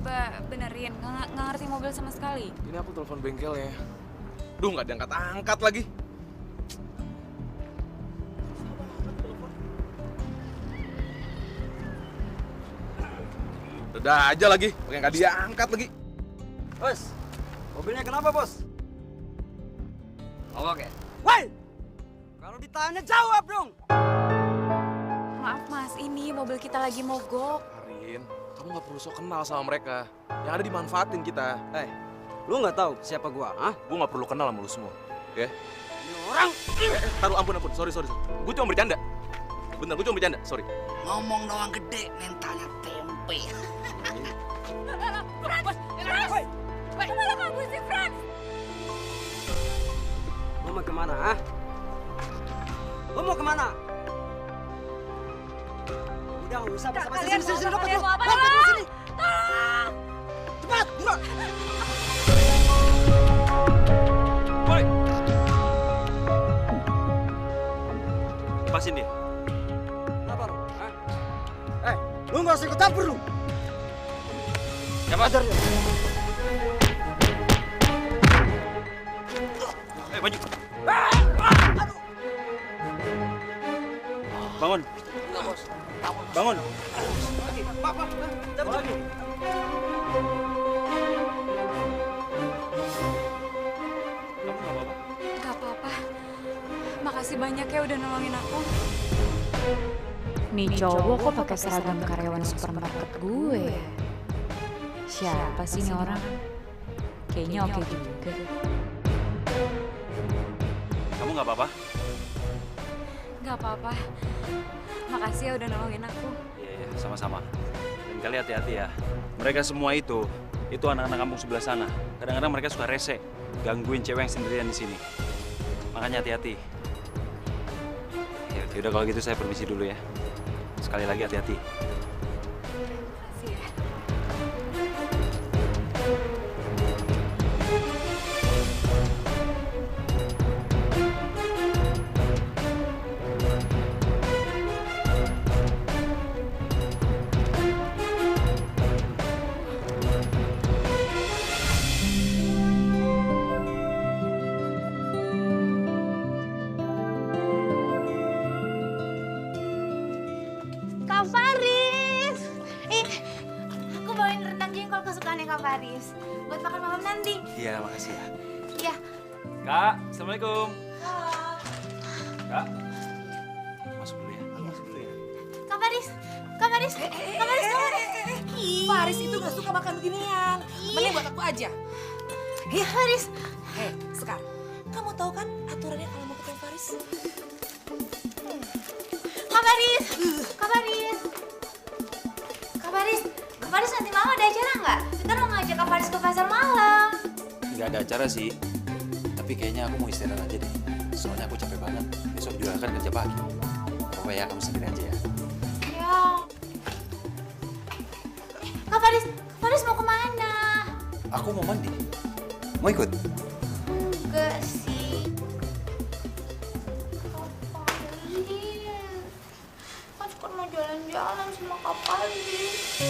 coba benerin, nggak ngerti mobil sama sekali. Ini aku telepon bengkelnya. Duh, nggak diangkat-angkat lagi. Udah aja lagi, pakai nggak diangkat lagi. Bos, mobilnya kenapa, Bos? Oke. Woi! Kalau ditanya jawab dong. Maaf mas, ini mobil kita lagi mogok. Karin, kamu nggak perlu sok kenal sama mereka. Yang ada dimanfaatin kita. Lu nggak tahu siapa gua, ah? Gue nggak perlu kenal sama lu semua, ya? Ini orang. Taruh, ampun. Sorry. Gue cuma bercanda. Bener, gue cuma bercanda, sorry. Ngomong doang gede, mentalnya tempe. Kemana kamu sih, Franz? Lu mau kemana, ah? Lu mau kemana? Udah, nggak usah basa-basi. Sini, dompet lu. Dompet lu sini. Cepat, buruan. Boy! Lepasin dia. Kenapa lu? Lu nggak usah ikut campur lu. Siapa? Ajar dia. Maju. Bangun. Bangun. Pak, cabut lagi. Kamu nggak apa-apa? Gak apa-apa. Makasih banyak ya udah nolongin aku. Nih cowok kok pakai seragam karyawan supermarket gue. Siapa sih nih orang? Kayaknya oke juga. Kamu nggak apa-apa? Gak apa-apa. Makasih ya udah nolongin aku. Iya, sama-sama. Dan kalian hati-hati ya. Mereka semua itu anak-anak kampung sebelah sana. Kadang-kadang mereka suka rese, gangguin cewek yang sendirian di sini. Makanya hati-hati. Ya udah kalau gitu saya permisi dulu ya. Sekali lagi hati-hati. Makasih ya. Kak Faris. Aku bawain rendang jengkol kesukaannya Kak Faris. Buat makan malam nanti. Iya, makasih ya. Iya. Kak, Assalamualaikum. Kak, masuk dulu ya. Masuk dulu ya. Kak Faris. Kak Faris. Kak Faris. Faris itu gak suka makan beginian. Mending buat aku aja. Kak Faris. Sekar, kamu tahu kan aturannya kalau mau ketemu Faris? Kak Faris. Kak Faris. Kak Faris. Kak Faris nanti malam ada acara nggak? Kita mau ngajak Kak Faris ke pasar malam. Nggak ada acara sih. Tapi kayaknya aku mau istirahat aja deh. Soalnya aku capek banget. Besok juga akan kerja pagi. Pokoknya kamu sendiri aja ya. Ya. Kak Faris. Kak Faris mau kemana? Aku mau mandi. Mau ikut? Enggak sih. Kak Faris. Kan suka mau jalan-jalan sama Kak Faris.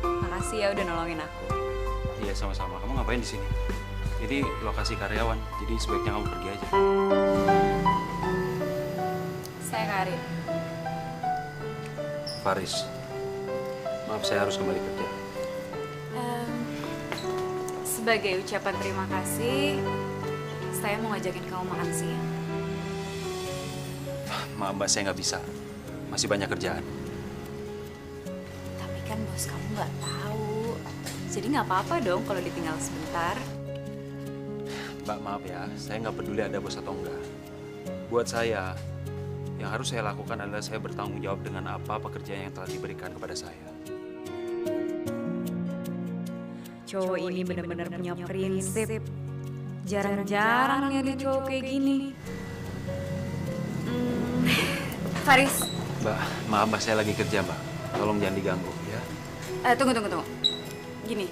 Makasih ya udah nolongin aku. Iya, sama-sama. Kamu ngapain di sini? Ini lokasi karyawan, jadi sebaiknya kamu pergi aja. Saya Karin. Faris, maaf saya harus kembali kerja. Sebagai ucapan terima kasih, saya mau ngajakin kamu makan siang. Maaf Mbak, saya nggak bisa. Masih banyak kerjaan. Tapi kan bos kamu nggak tahu. Jadi nggak apa-apa dong kalau ditinggal sebentar. Mbak, maaf ya, saya nggak peduli ada bos atau enggak. Buat saya, yang harus saya lakukan adalah saya bertanggung jawab dengan apa pekerjaan yang telah diberikan kepada saya. Cowok ini benar-benar punya prinsip. Jarang-jarang nyari cowok kayak gini. Faris. Mbak, maaf Mbak, saya lagi kerja Mbak. Tolong jangan diganggu ya. Tunggu. Gini,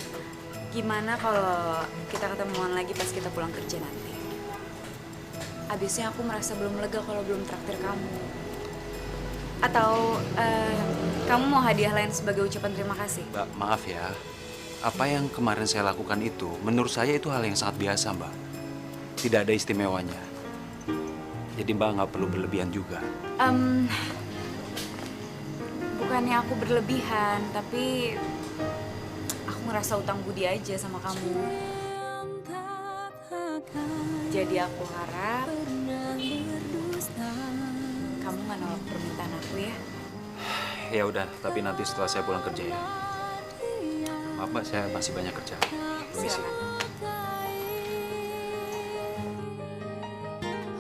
gimana kalau kita ketemuan lagi pas kita pulang kerja nanti? Abisnya aku merasa belum lega kalau belum traktir kamu. Atau kamu mau hadiah lain sebagai ucapan terima kasih? Mbak, maaf ya. Apa yang kemarin saya lakukan itu, menurut saya itu hal yang sangat biasa Mbak. Tidak ada istimewanya. Jadi Mbak nggak perlu berlebihan juga. Bukannya aku berlebihan, tapi aku ngerasa utang budi aja sama kamu. Jadi aku harap kamu nggak nolak permintaan aku ya. Ya udah, tapi nanti setelah saya pulang kerja ya. Maaf Mbak, saya masih banyak kerja. Permisi.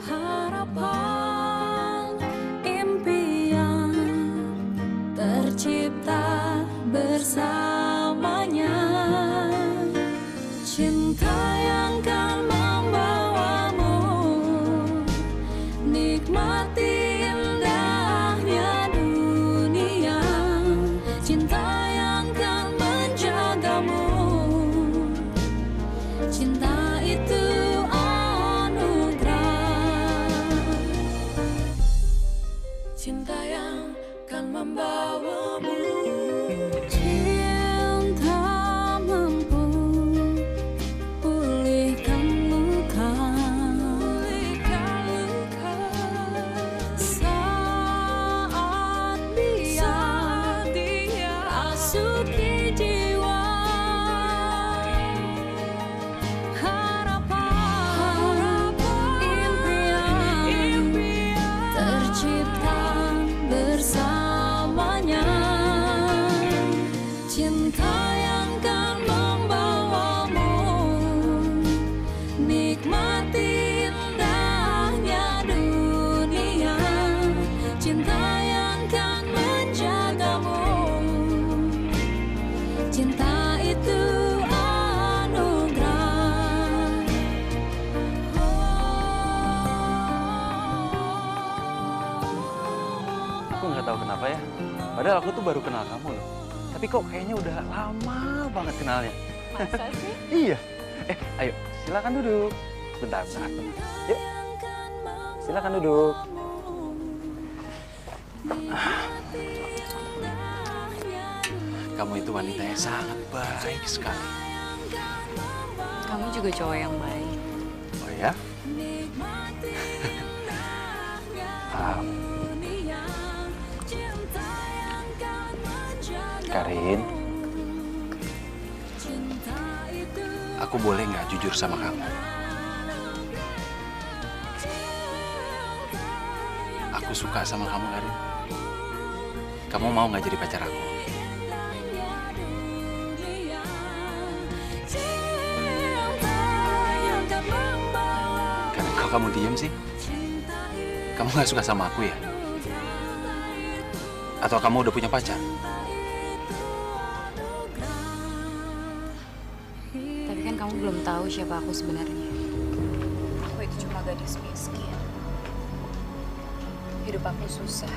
Harapan, impian tercipta bersamanya. Cinta yang kan membawamu nikmati indahnya dunia. Cinta yang kan menjagamu. Cinta itu anugerah. Cinta yang kan membawamu. Cinta mampu pulihkan luka. Saat dia rasuki jiwa. Harapan, impian tercipta bersamanya. Cinta yang kan membawamu nikmati indahnya dunia. Cinta yang kan menjagamu. Cinta itu anugerah. Aku nggak tahu kenapa ya. Padahal aku tuh baru kenal kamu loh. Tapi kok kayaknya udah lama banget kenalnya. Masa sih? Iya. Ayo, silakan duduk. Bentar. Yuk. Silakan duduk. Kamu itu wanita yang sangat baik sekali. Kamu juga cowok yang baik. Oh ya? Karin, aku boleh nggak jujur sama kamu? Aku suka sama kamu, Karin. Kamu mau nggak jadi pacar aku? Karin, kok kamu diem sih? Kamu nggak suka sama aku ya? Atau kamu udah punya pacar? Tapi kan kamu belum tahu siapa aku sebenarnya. Aku itu cuma gadis miskin. Hidup aku susah.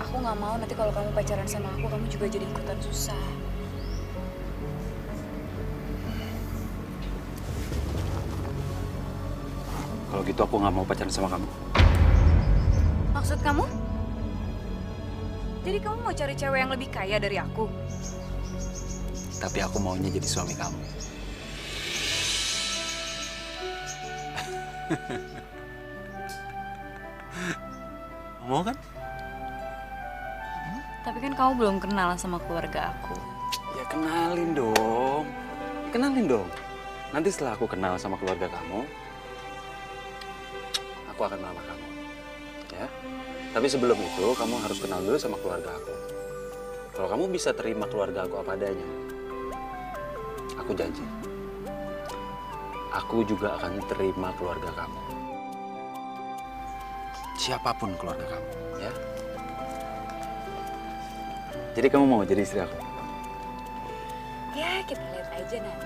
Aku nggak mau nanti kalau kamu pacaran sama aku, kamu juga jadi ikutan susah. Kalau gitu aku nggak mau pacaran sama kamu. Maksud kamu? Jadi kamu mau cari cewek yang lebih kaya dari aku? Tapi aku maunya jadi suami kamu. Mau kan? Tapi kan kamu belum kenal sama keluarga aku. Ya kenalin dong. Kenalin dong. Nanti setelah aku kenal sama keluarga kamu, aku akan melamar kamu. Ya. Tapi sebelum itu, kamu harus kenal dulu sama keluarga aku. Kalau kamu bisa terima keluarga aku apa adanya, aku janji. Aku juga akan terima keluarga kamu. Siapapun keluarga kamu, ya. Jadi kamu mau jadi istri aku? Ya, kita lihat aja nanti.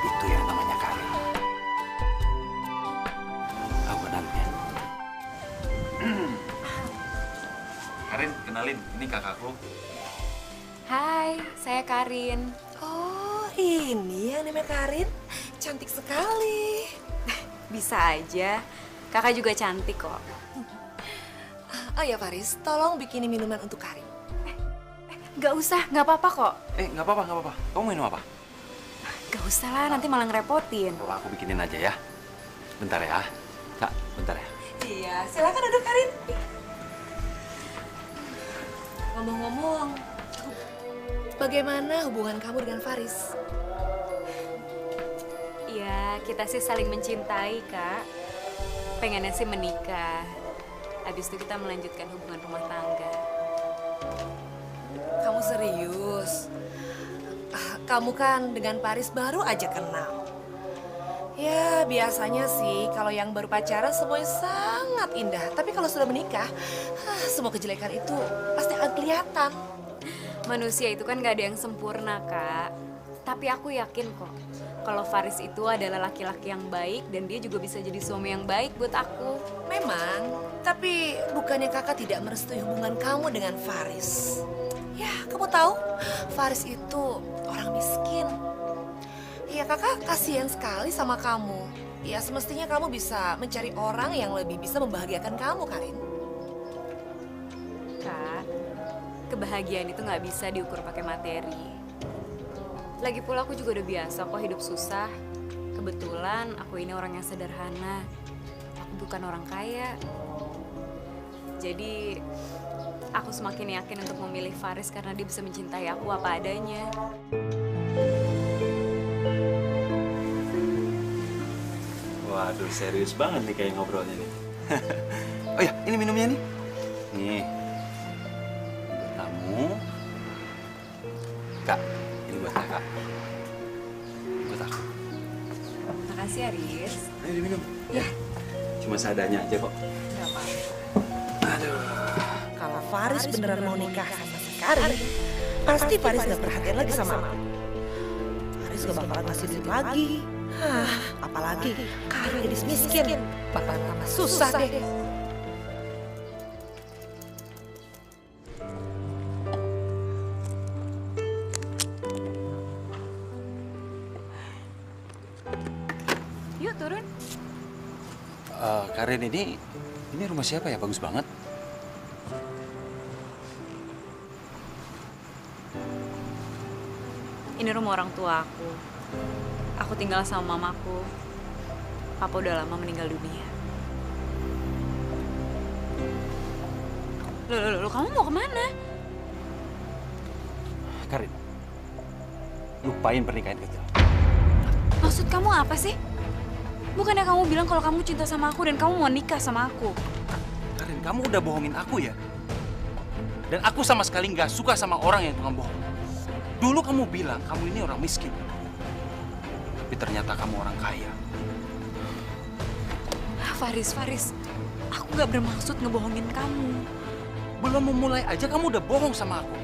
Itu yang namanya Karin. Aku kenalnya. Karin, kenalin, ini kakakku. Hai, saya Karin. Oh, ini yang namanya Karin. Cantik sekali. Bisa aja. Kakak juga cantik kok. Oh ya Faris, tolong bikinin minuman untuk Karin. Gak usah, gak apa-apa kok. Nggak apa-apa, nggak apa-apa. Kamu minum apa? Gak usah lah, nanti malah ngerepotin. Oh, aku bikinin aja ya. Bentar ya. Kak, bentar ya. Iya, silakan duduk Karin. Ngomong-ngomong, bagaimana hubungan kamu dengan Faris? Iya, kita sih saling mencintai, Kak. Pengennya sih menikah. Habis itu kita melanjutkan hubungan rumah tangga. Kamu serius? Kamu kan dengan Faris baru aja kenal. Ya, biasanya sih kalau yang baru pacaran semuanya sangat indah. Tapi kalau sudah menikah, semua kejelekan itu pasti akan kelihatan. Manusia itu kan gak ada yang sempurna, Kak. Tapi aku yakin kok, kalau Faris itu adalah laki-laki yang baik dan dia juga bisa jadi suami yang baik buat aku. Memang, tapi bukannya kakak tidak merestui hubungan kamu dengan Faris. Ya, kamu tahu, Faris itu orang miskin. Ya, kakak kasihan sekali sama kamu. Ya, semestinya kamu bisa mencari orang yang lebih bisa membahagiakan kamu, Karin. Kak, kebahagiaan itu gak bisa diukur pakai materi. Lagi pula aku juga udah biasa kok hidup susah. Kebetulan aku ini orang yang sederhana. Aku bukan orang kaya. Jadi aku semakin yakin untuk memilih Faris karena dia bisa mencintai aku apa adanya. Waduh, serius banget nih kayak ngobrolnya nih. Oh ya, ini minumnya nih. Nih. Buat kamu. Kak, ini buat kakak. Buat aku. Makasih Aris. Ayo diminum. Ya. Cuma seadanya aja kok. Gak apa-apa. Aduh. Kalau Faris beneran mau nikah sama si Karin, pasti Faris gak perhatian lagi sama aku. Faris gak bakalan ngasih duit lagi. Apalagi Karin jadi miskin, bakalan tambah susah deh. Yuk turun. Karin, ini rumah siapa ya? Bagus banget. Ini rumah orang tua aku. Aku tinggal sama mamaku. Papa udah lama meninggal dunia. Loh, kamu mau kemana? Karin, lupain pernikahan kita. Maksud kamu apa sih? Bukannya kamu bilang kalau kamu cinta sama aku dan kamu mau nikah sama aku? Karin, kamu udah bohongin aku ya? Dan aku sama sekali nggak suka sama orang yang tukang bohong. Dulu kamu bilang kamu ini orang miskin. Tapi ternyata kamu orang kaya. Faris, aku gak bermaksud ngebohongin kamu. Belum memulai aja kamu udah bohong sama aku.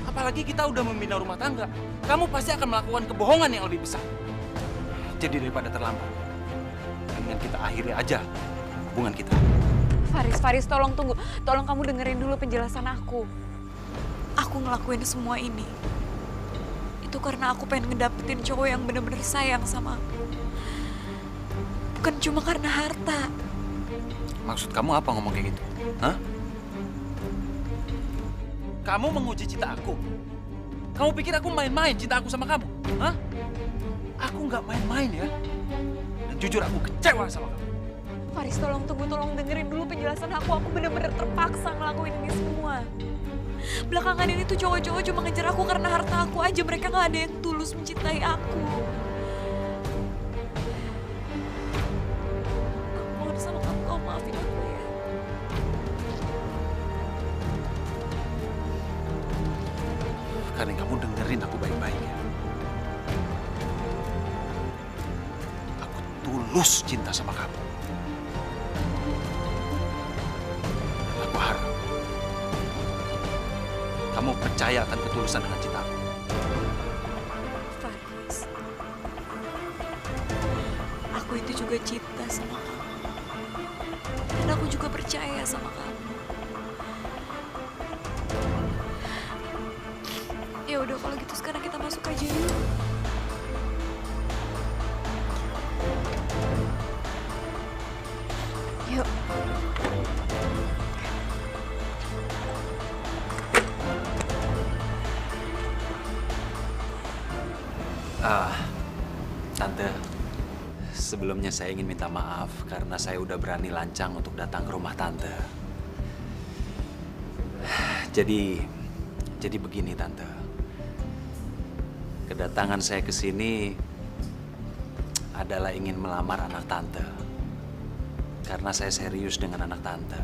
Apalagi kita udah membina rumah tangga. Kamu pasti akan melakukan kebohongan yang lebih besar. Jadi daripada terlambat, mendingan kita akhiri aja hubungan kita. Faris, tolong tunggu. Tolong kamu dengerin dulu penjelasan aku. Aku ngelakuin semua ini. Itu karena aku pengen ngedapetin cowok yang bener-bener sayang sama aku. Bukan cuma karena harta. Maksud kamu apa ngomong kayak gitu? Hah? Kamu menguji cinta aku? Kamu pikir aku main-main cinta aku sama kamu? Hah? Aku nggak main-main ya. Dan jujur aku kecewa sama kamu. Faris, tolong tunggu, tolong dengerin dulu penjelasan aku. Aku bener-bener terpaksa ngelakuin ini semua. Belakangan ini tuh cowok-cowok cuma ngejar aku karena harta aku aja. Mereka nggak ada yang tulus mencintai aku. Aku mohon sama kamu maafin aku ya. Karena kamu dengerin aku baik-baik ya. tulus cinta sama kamu. Aku harap kamu percaya akan ketulusan dengan cintaku. Faris, aku itu juga cinta sama kamu. Dan aku juga percaya sama kamu. Ya udah kalau gitu sekarang kita masuk aja yuk. Yuk. Tante, sebelumnya saya ingin minta maaf karena saya udah berani lancang untuk datang ke rumah Tante. Jadi begini Tante. Kedatangan saya ke sini adalah ingin melamar anak Tante. Karena saya serius dengan anak Tante.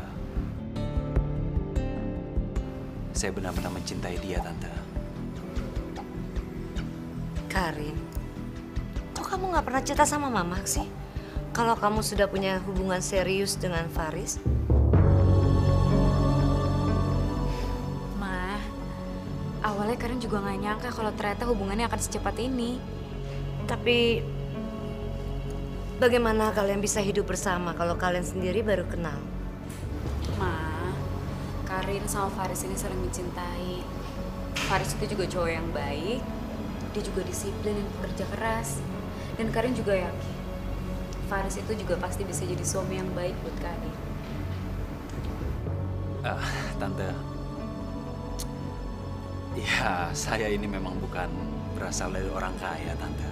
Saya benar-benar mencintai dia, Tante. Karin, kok kamu nggak pernah cerita sama Mama sih? Kalau kamu sudah punya hubungan serius dengan Faris? Ma, awalnya Karin juga nggak nyangka kalau ternyata hubungannya akan secepat ini. Tapi bagaimana kalian bisa hidup bersama kalau kalian sendiri baru kenal? Ma, Karin sama Faris ini saling mencintai. Faris itu juga cowok yang baik. Dia juga disiplin dan bekerja keras. Dan Karin juga yakin Faris itu juga pasti bisa jadi suami yang baik buat Karin. Tante, ya saya ini memang bukan berasal dari orang kaya, Tante.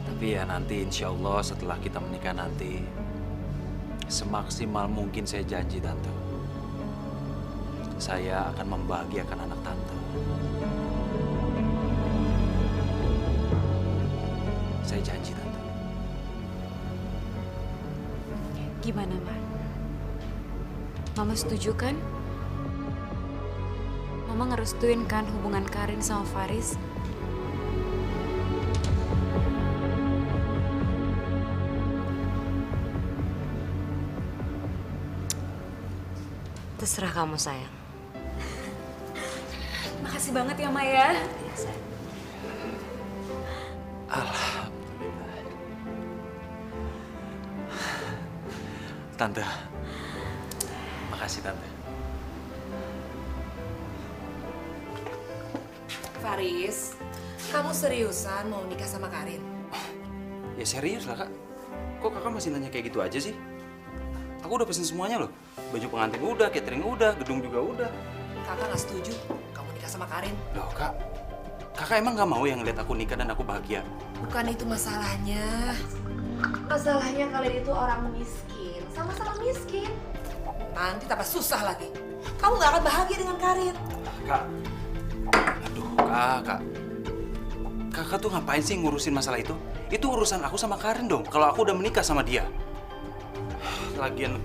Tapi ya nanti insya Allah setelah kita menikah nanti, semaksimal mungkin saya janji, Tante. Saya akan membahagiakan anak Tante. Saya janji, Tante. Gimana, Ma? Mama setuju kan? Mama ngerestuin kan hubungan Karin sama Faris? Terserah kamu, sayang. Makasih banget ya, Ma ya. Iya, sayang. Alhamdulillah. Tante, makasih Tante. Faris, kamu seriusan mau nikah sama Karin? Ya serius lah, Kak. Kok Kakak masih nanya kayak gitu aja sih? Aku udah pesen semuanya loh. Baju pengantin udah, catering udah, gedung juga udah. Kakak nggak setuju kamu nikah sama Karin. Loh, Kak. Kakak emang nggak mau yang lihat aku nikah dan aku bahagia? Bukan itu masalahnya. Masalahnya kalian itu orang miskin, sama-sama miskin. Nanti tambah susah lagi. Kamu nggak akan bahagia dengan Karin. Kak. Aduh, Kak. Kakak tuh ngapain sih ngurusin masalah itu? Itu urusan aku sama Karin dong, kalau aku udah menikah sama dia. Lagian,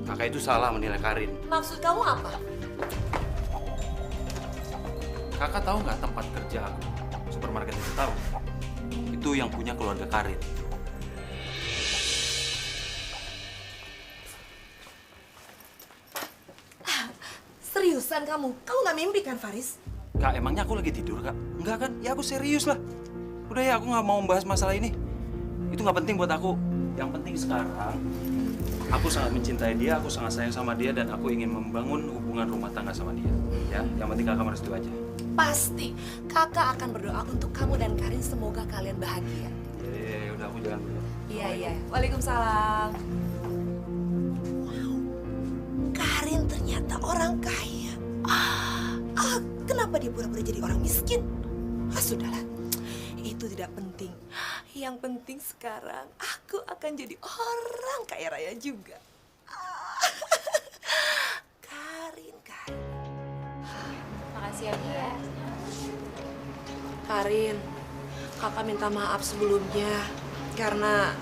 Kakak itu salah menilai Karin. Maksud kamu apa? Kakak tahu nggak tempat kerja aku? Supermarket itu tahu. Itu yang punya keluarga Karin. Seriusan kamu? Kamu nggak mimpi kan, Faris? Kak, emangnya aku lagi tidur, Kak? Enggak kan? Ya aku serius lah. Udah ya, aku nggak mau membahas masalah ini. Itu nggak penting buat aku. Yang penting sekarang, aku sangat mencintai dia, aku sangat sayang sama dia, dan aku ingin membangun hubungan rumah tangga sama dia. Ya, yang penting Kakak merestui aja. Pasti. Kakak akan berdoa untuk kamu dan Karin. Semoga kalian bahagia. Udah aku jalan dulu. Iya. Waalaikumsalam. Wow. Karin ternyata orang kaya. Kenapa dia pura-pura jadi orang miskin? Sudahlah. Itu tidak penting. Yang penting sekarang aku akan jadi orang kaya raya juga. Karin. Makasih ya, Bu. Karin, kakak minta maaf sebelumnya karena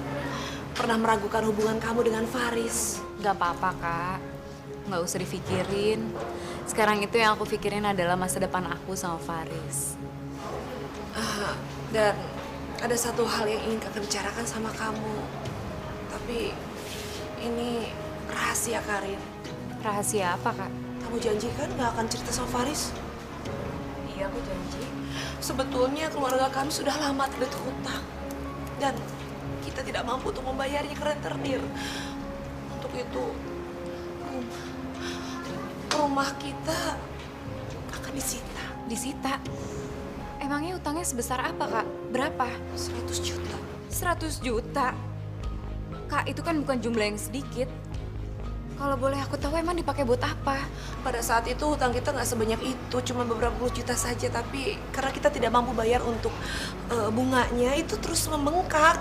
pernah meragukan hubungan kamu dengan Faris. Gak apa-apa, Kak. Nggak usah dipikirin. Sekarang itu yang aku pikirin adalah masa depan aku sama Faris. Dan ada satu hal yang ingin kakak bicarakan sama kamu. Tapi ini rahasia, Karin. Rahasia apa, Kak? Kamu janji kan nggak akan cerita sama Faris? Iya, aku janji. Sebetulnya keluarga kami sudah lama terlilit hutang. Dan kita tidak mampu untuk membayarnya ke rentenir. Untuk itu, rumah kita akan disita. Disita? Emangnya utangnya sebesar apa, Kak? Berapa? 100 juta. 100 juta? Kak, itu kan bukan jumlah yang sedikit. Kalau boleh aku tahu emang dipakai buat apa? Pada saat itu hutang kita nggak sebanyak itu, cuma beberapa puluh juta saja. Tapi karena kita tidak mampu bayar untuk bunganya, itu terus membengkak.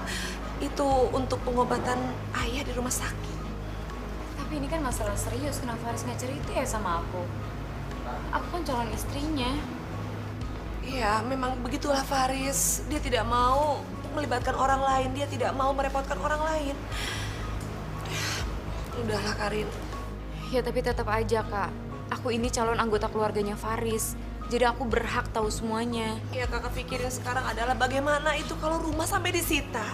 Itu untuk pengobatan ayah di rumah sakit. Tapi ini kan masalah serius, kenapa Faris nggak cerita ya sama aku? Aku kan calon istrinya. Iya, memang begitulah Faris. Dia tidak mau melibatkan orang lain, dia tidak mau merepotkan orang lain. Udahlah Karin. Ya tapi tetap aja, Kak. Aku ini calon anggota keluarganya Faris. Jadi aku berhak tahu semuanya. Ya kakak pikirin sekarang adalah bagaimana itu kalau rumah sampai disita.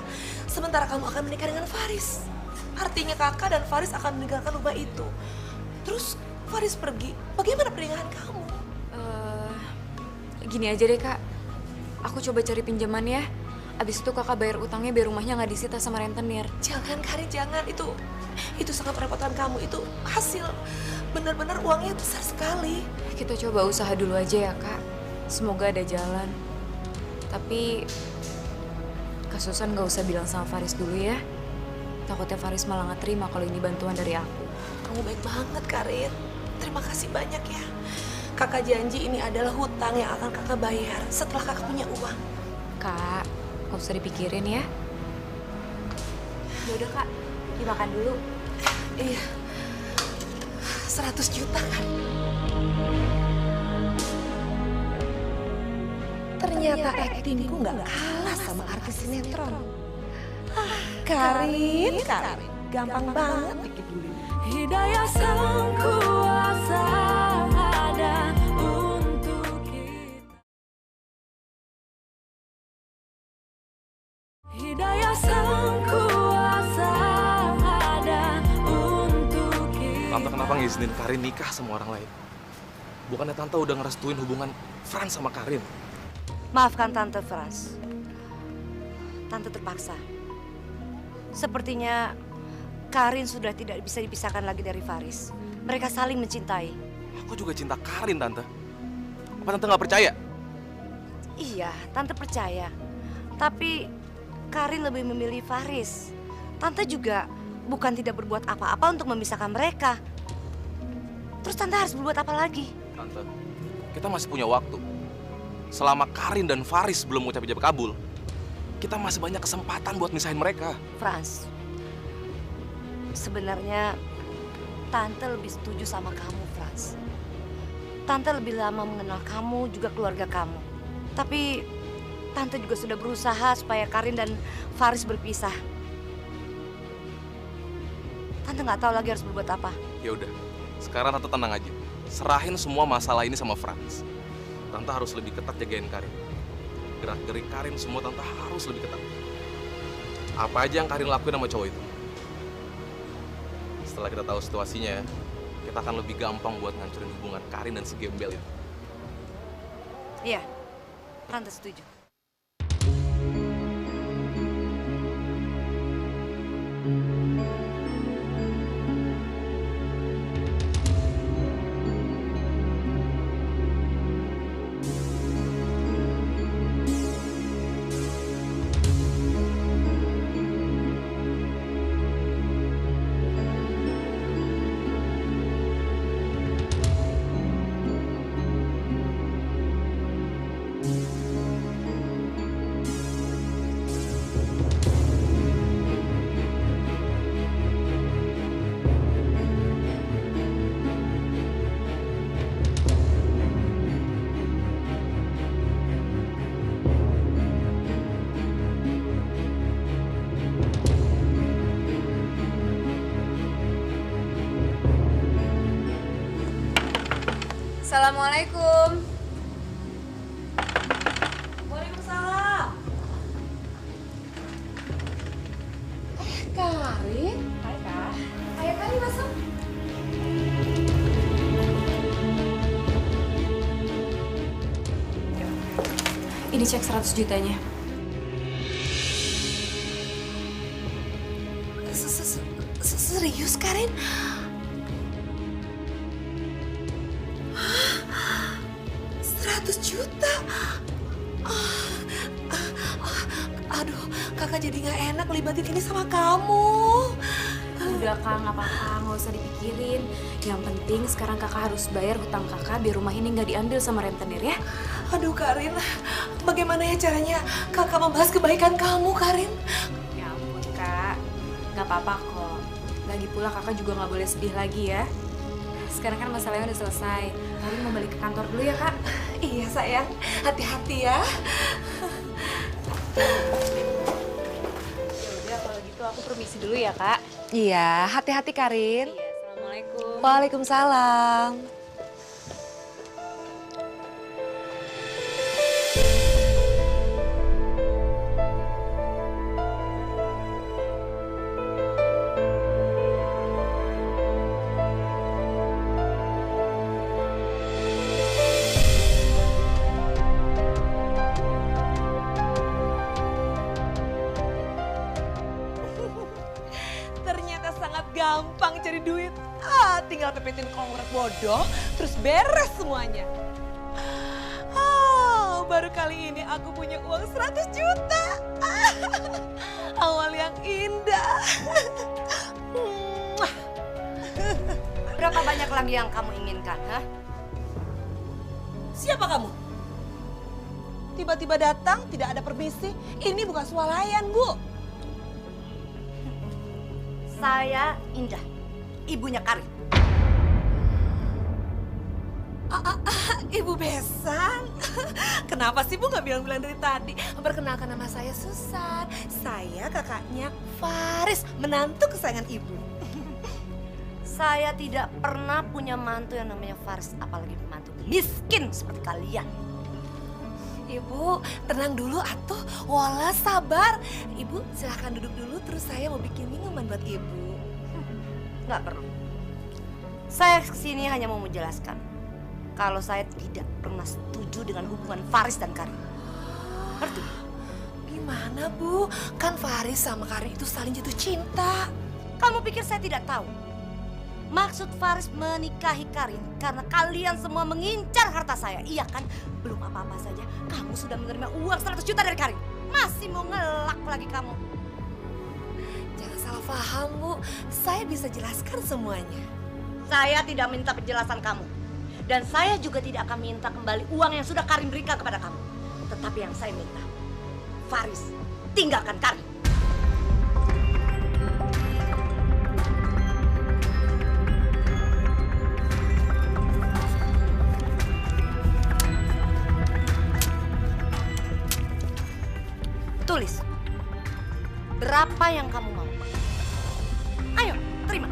Sementara kamu akan menikah dengan Faris. Artinya kakak dan Faris akan meninggalkan rumah itu. Terus Faris pergi, bagaimana pernikahan kamu? Gini aja deh, Kak. Aku coba cari pinjaman ya. Abis itu kakak bayar utangnya biar rumahnya nggak disita sama rentenir. Jangan Karin, jangan. Itu sangat merepotkan kamu. Itu hasil benar-benar uangnya besar sekali. Kita coba usaha dulu aja ya, Kak. Semoga ada jalan. Tapi Kak Susan nggak usah bilang sama Faris dulu ya. Takutnya Faris malah nggak terima kalau ini bantuan dari aku. Kamu baik banget Karin. Terima kasih banyak ya. Kakak janji ini adalah hutang yang akan kakak bayar setelah kakak punya uang. Kak, nggak usah dipikirin ya. Ya udah Kak, dimakan dulu. Iya. 100 juta kan? Ternyata aktingku nggak kalah sama artis sinetron. Karin, gampang banget bikin dulu. Hidayah sang kuasa ada untuk kita. Hidayah sang kuasa ada untuk kita. Tante kenapa ngizinin Karin nikah sama orang lain? Bukannya Tante udah ngerestuin hubungan Frans sama Karin? Maafkan Tante Frans. Tante terpaksa. Sepertinya Karin sudah tidak bisa dipisahkan lagi dari Faris. Mereka saling mencintai. Aku juga cinta Karin, Tante. Apa Tante nggak percaya? Iya, Tante percaya. Tapi Karin lebih memilih Faris. Tante juga bukan tidak berbuat apa-apa untuk memisahkan mereka. Terus Tante harus berbuat apa lagi? Tante, kita masih punya waktu. Selama Karin dan Faris belum mengucap ijab kabul, kita masih banyak kesempatan buat misahin mereka. Frans, sebenarnya Tante lebih setuju sama kamu, Frans. Tante lebih lama mengenal kamu, juga keluarga kamu. Tapi Tante juga sudah berusaha supaya Karin dan Faris berpisah. Tante nggak tahu lagi harus berbuat apa. Ya udah, sekarang Tante tenang aja. Serahin semua masalah ini sama Frans. Tante harus lebih ketat jagain Karin. Gerak-gerik Karin semua Tante harus lebih ketat. Apa aja yang Karin lakuin sama cowok itu. Setelah kita tahu situasinya, kita akan lebih gampang buat ngancurin hubungan Karin dan si gembel itu. Iya, Tante setuju. Assalamualaikum. Waalaikumsalam. Ini cek 100 jutanya. Serius, Karin? 100 juta? Aduh, kakak jadi gak enak libatin ini sama kamu. Udah kak, nggak apa-apa, nggak usah dipikirin. Yang penting sekarang kakak harus bayar hutang kakak biar rumah ini nggak diambil sama rentenir ya. Aduh Karin, bagaimana ya caranya kakak membahas kebaikan kamu, Karin? Ya ampun kak, nggak apa-apa kok. Lagi pula kakak juga nggak boleh sedih lagi ya. Sekarang kan masalahnya udah selesai. Karin mau balik ke kantor dulu ya kak. Iya sayang, hati-hati ya. Ya udah kalau gitu aku permisi dulu ya kak. Iya, hati-hati Karin. Iya, assalamualaikum. Waalaikumsalam. Ternyata sangat gampang cari duit. Tinggal pepetin kongres bodoh, terus beres semuanya. Baru kali ini aku punya uang 100 juta. Awal yang indah. Berapa banyak lagi yang kamu inginkan, ha? Siapa kamu? Tiba-tiba datang, tidak ada permisi. Ini bukan swalayan, Bu. Saya Indah, ibunya Karin. Ibu Besan. Kenapa sih Bu nggak bilang-bilang dari tadi? Perkenalkan, nama saya Susan. Saya kakaknya Faris, menantu kesayangan Ibu. Saya tidak pernah punya mantu yang namanya Faris, apalagi mantu miskin seperti kalian. Ibu, tenang dulu atuh. Wala, sabar. Ibu silahkan duduk dulu, terus saya mau bikin minuman buat Ibu. Nggak perlu. Saya kesini hanya mau menjelaskan kalau saya tidak pernah setuju dengan hubungan Faris dan Karin. Ngerti? Gimana Bu? Kan Faris sama Karin itu saling jatuh cinta. Kamu pikir saya tidak tahu? Maksud Faris menikahi Karin karena kalian semua mengincar harta saya. Iya kan? Belum apa-apa saja, kamu sudah menerima uang 100 juta dari Karin. Masih mau ngelak lagi kamu. Jangan salah paham Bu, saya bisa jelaskan semuanya. Saya tidak minta penjelasan kamu. Dan saya juga tidak akan minta kembali uang yang sudah Karin berikan kepada kamu. Tetapi yang saya minta, Faris, tinggalkan Karin. Tulis, berapa yang kamu mau? Ayo, terima.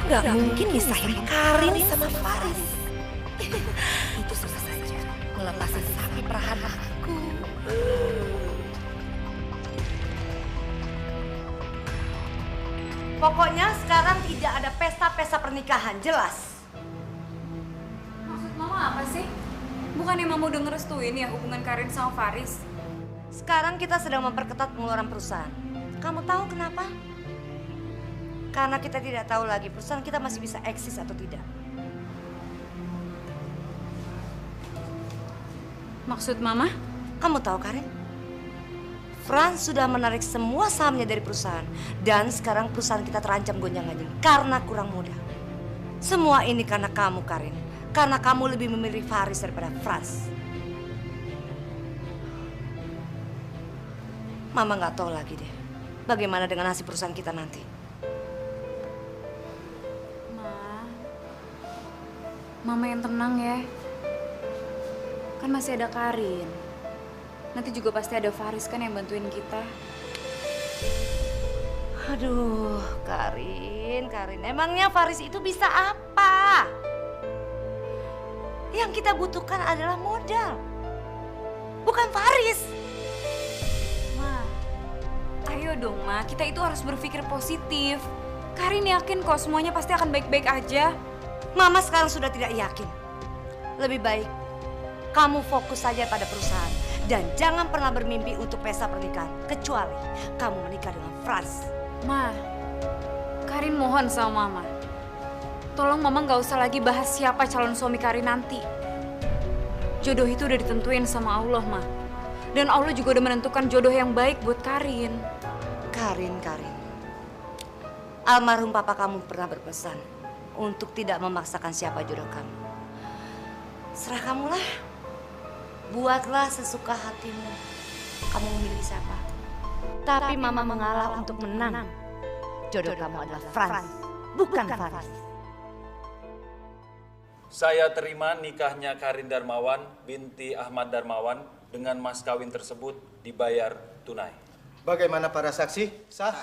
Gak mungkin misahin Karin sama Faris. Itu susah saja melepasin sapi perahan aku. Pokoknya sekarang tidak ada pesta-pesta pernikahan, jelas? Maksud mama apa sih? Bukannya mama udah ngerestuin ya hubungan Karin sama Faris? Sekarang kita sedang memperketat pengeluaran perusahaan. Kamu tahu kenapa? Karena kita tidak tahu lagi perusahaan kita masih bisa eksis atau tidak. Maksud mama? Kamu tahu Karin? Franz sudah menarik semua sahamnya dari perusahaan. Dan sekarang perusahaan kita terancam gonjang-ganjing karena kurang modal. Semua ini karena kamu Karin. Karena kamu lebih memilih Faris daripada Franz. Mama nggak tahu lagi deh. Bagaimana dengan nasib perusahaan kita nanti? Mama yang tenang ya. Kan masih ada Karin. Nanti juga pasti ada Faris kan yang bantuin kita. Aduh, Karin. Emangnya Faris itu bisa apa? Yang kita butuhkan adalah modal. Bukan Faris. Ma, ayo dong Ma, kita itu harus berpikir positif. Karin yakin kok semuanya pasti akan baik-baik aja. Mama sekarang sudah tidak yakin. Lebih baik kamu fokus saja pada perusahaan. Dan jangan pernah bermimpi untuk pesta pernikahan. Kecuali kamu menikah dengan Frans. Ma, Karin mohon sama Mama. Tolong Mama nggak usah lagi bahas siapa calon suami Karin nanti. Jodoh itu udah ditentuin sama Allah, Ma. Dan Allah juga udah menentukan jodoh yang baik buat Karin. Karin. Almarhum papa kamu pernah berpesan untuk tidak memaksakan siapa jodoh kamu. Serah kamulah. Buatlah sesuka hatimu. Kamu memilih siapa? Tapi Mama mengalah untuk menang. Jodoh kamu adalah Frans, bukan Faris. Saya terima nikahnya Karin Darmawan binti Ahmad Darmawan dengan mas kawin tersebut dibayar tunai. Bagaimana para saksi? Sah?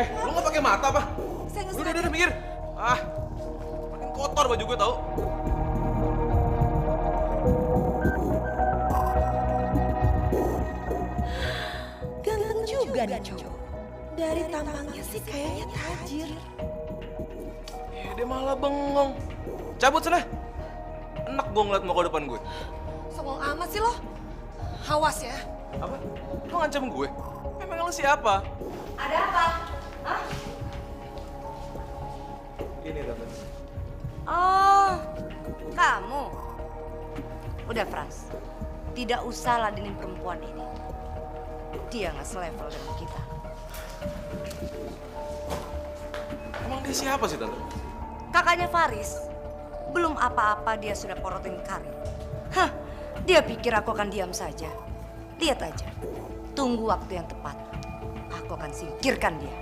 Lu nggak pakai mata apa? Udah minggir. Makin kotor baju gue tau. Ganteng juga nih cowok. Dari tampangnya sih kayaknya tajir. Dia malah bengong. Cabut sana. Enak gue ngeliat muka depan gue. Songong amat sih lo. Awas ya. Apa? Lu ngancam gue? Emang lu siapa? Ada apa? Hah? Ini tante. Oh, kamu. Udah Frans, tidak usah ladenin perempuan ini. Dia nggak selevel dengan kita. Emang dia siapa sih tante? Kakaknya Faris, belum apa-apa dia sudah porotin Karin. Hah, dia pikir aku akan diam saja. Lihat aja, tunggu waktu yang tepat. Aku akan singkirkan dia.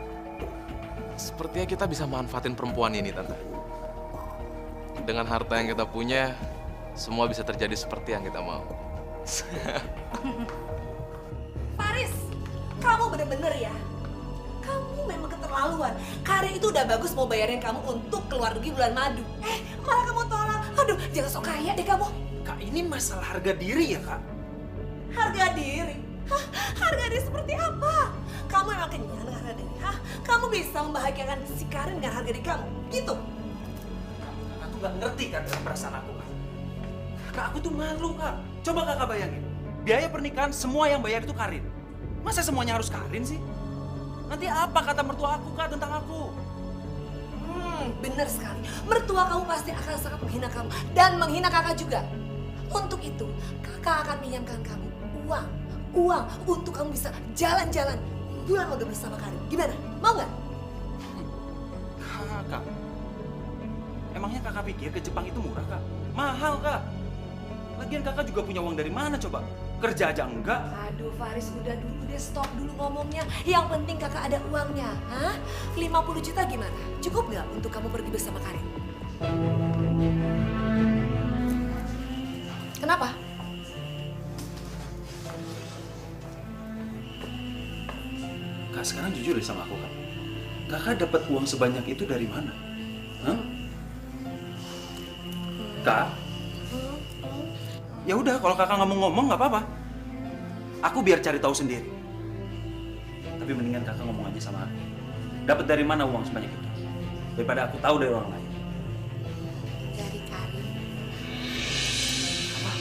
Sepertinya kita bisa manfaatin perempuan ini, Tante. Dengan harta yang kita punya, semua bisa terjadi seperti yang kita mau. Faris, kamu bener-bener ya. Kamu memang keterlaluan. Karin itu udah bagus mau bayarin kamu untuk keluar negeri bulan madu. Malah kamu tolak. Aduh, jangan sok kaya deh kamu. Kak, ini masalah harga diri ya, Kak? Harga diri? Hah? Harga diri seperti apa? Kamu emang kenyang dengan harga diri? Hah? Kamu bisa membahagiakan si Karin dengan harga diri kamu? Gitu? Kakak tuh nggak ngerti kan dengan perasaan aku, Kak. Kak, aku tuh malu, Kak. Coba Kakak bayangin. Biaya pernikahan semua yang bayar itu Karin. Masa semuanya harus Karin sih? Nanti apa kata mertua aku, Kak, tentang aku? Bener sekali. Mertua kamu pasti akan sangat menghina kamu. Dan menghina kakak juga. Untuk itu, kakak akan pinjamkan kamu uang untuk kamu bisa jalan-jalan bulan madu bersama Karin. Gimana? Mau nggak? Kak, emangnya kakak pikir ke Jepang itu murah, Kak? Mahal, Kak. Lagian kakak juga punya uang dari mana coba? Kerja aja enggak? Aduh Faris, udah dulu deh, stop dulu ngomongnya. Yang penting kakak ada uangnya. Hah? 50 juta gimana? Cukup nggak untuk kamu pergi bersama Karin? Kenapa? Kak, sekarang jujur deh sama aku, Kak. Kakak dapat uang sebanyak itu dari mana? Hah? Kak? Ya udah, kalau kakak nggak mau ngomong nggak apa-apa. Aku biar cari tahu sendiri. Tapi mendingan kakak ngomong aja sama aku. Dapat dari mana uang sebanyak itu? Daripada aku tahu dari orang lain. Dari Karin. Apa?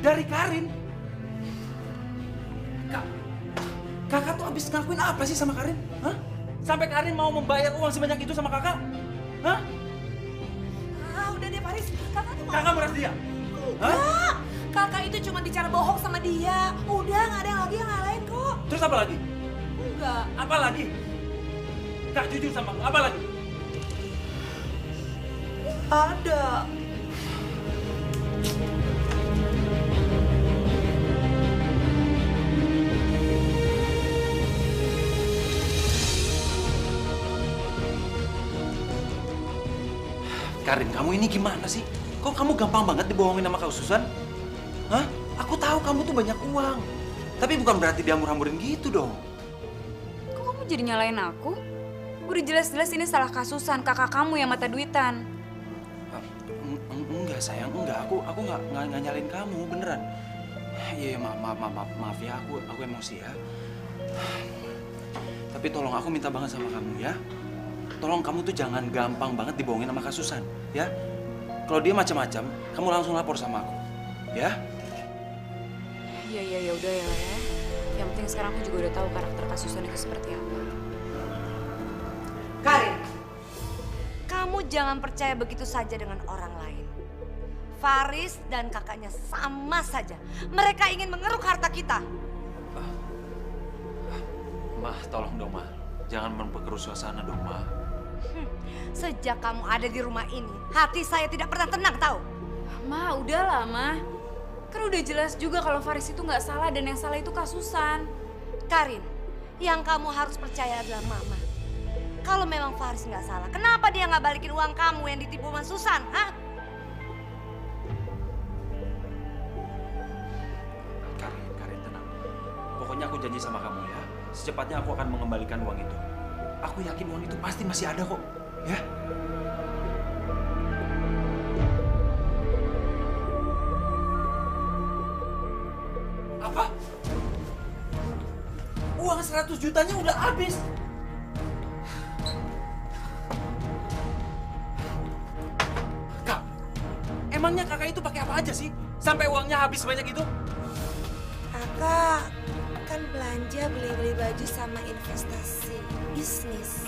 Dari Karin? Kak, kakak tuh habis ngakuin apa sih sama Karin? Hah? Sampai Karin mau membayar uang sebanyak itu sama kakak? Hah? Udah deh Faris, kakak tuh Kakak merasa dia? Hah? Enggak, kakak itu cuma bicara bohong sama dia. Udah, nggak ada yang lagi yang ngalahin kok. Terus apa lagi? Enggak. Apa lagi? Kak, jujur sama aku, apa lagi? Ada. Karin, kamu ini gimana sih? Kok kamu gampang banget dibohongin sama Kak Susan? Hah? Aku tahu kamu tuh banyak uang. Tapi bukan berarti diambur-amburin gitu dong. Kok kamu jadi nyalain aku? Udah jelas-jelas ini salah kasusan kakak kamu yang mata duitan. Enggak sayang, enggak. Aku nggak nyalain kamu, beneran. Iya, maaf ya, aku emosi ya. Tapi tolong aku minta banget sama kamu ya. Tolong kamu tuh jangan gampang banget dibohongin sama Kak Susan, ya. Kalau dia macam-macam, kamu langsung lapor sama aku, ya. Iya, udah ya lah ya. Yang penting sekarang aku juga udah tahu karakter Kak Susan itu seperti apa. Karin, kamu jangan percaya begitu saja dengan orang lain. Faris dan kakaknya sama saja. Mereka ingin mengeruk harta kita. Mah, tolong dong, Mah. Jangan memperkeruh suasana dong, Mah. Sejak kamu ada di rumah ini, hati saya tidak pernah tenang, tahu? Ma, udahlah, Ma. Kan udah jelas juga kalau Faris itu nggak salah dan yang salah itu Kak Susan. Karin, yang kamu harus percaya adalah Mama. Kalau memang Faris nggak salah, kenapa dia nggak balikin uang kamu yang ditipu sama Susan, hah? Karin, tenang. Pokoknya aku janji sama kamu ya. Secepatnya aku akan mengembalikan uang itu. Aku yakin uang itu pasti masih ada kok, ya. Apa? Uang 100 jutanya udah habis. Kak, emangnya kakak itu pakai apa aja sih? Sampai uangnya habis sebanyak itu? Kakak kan belanja beli-beli baju sama investasi bisnis.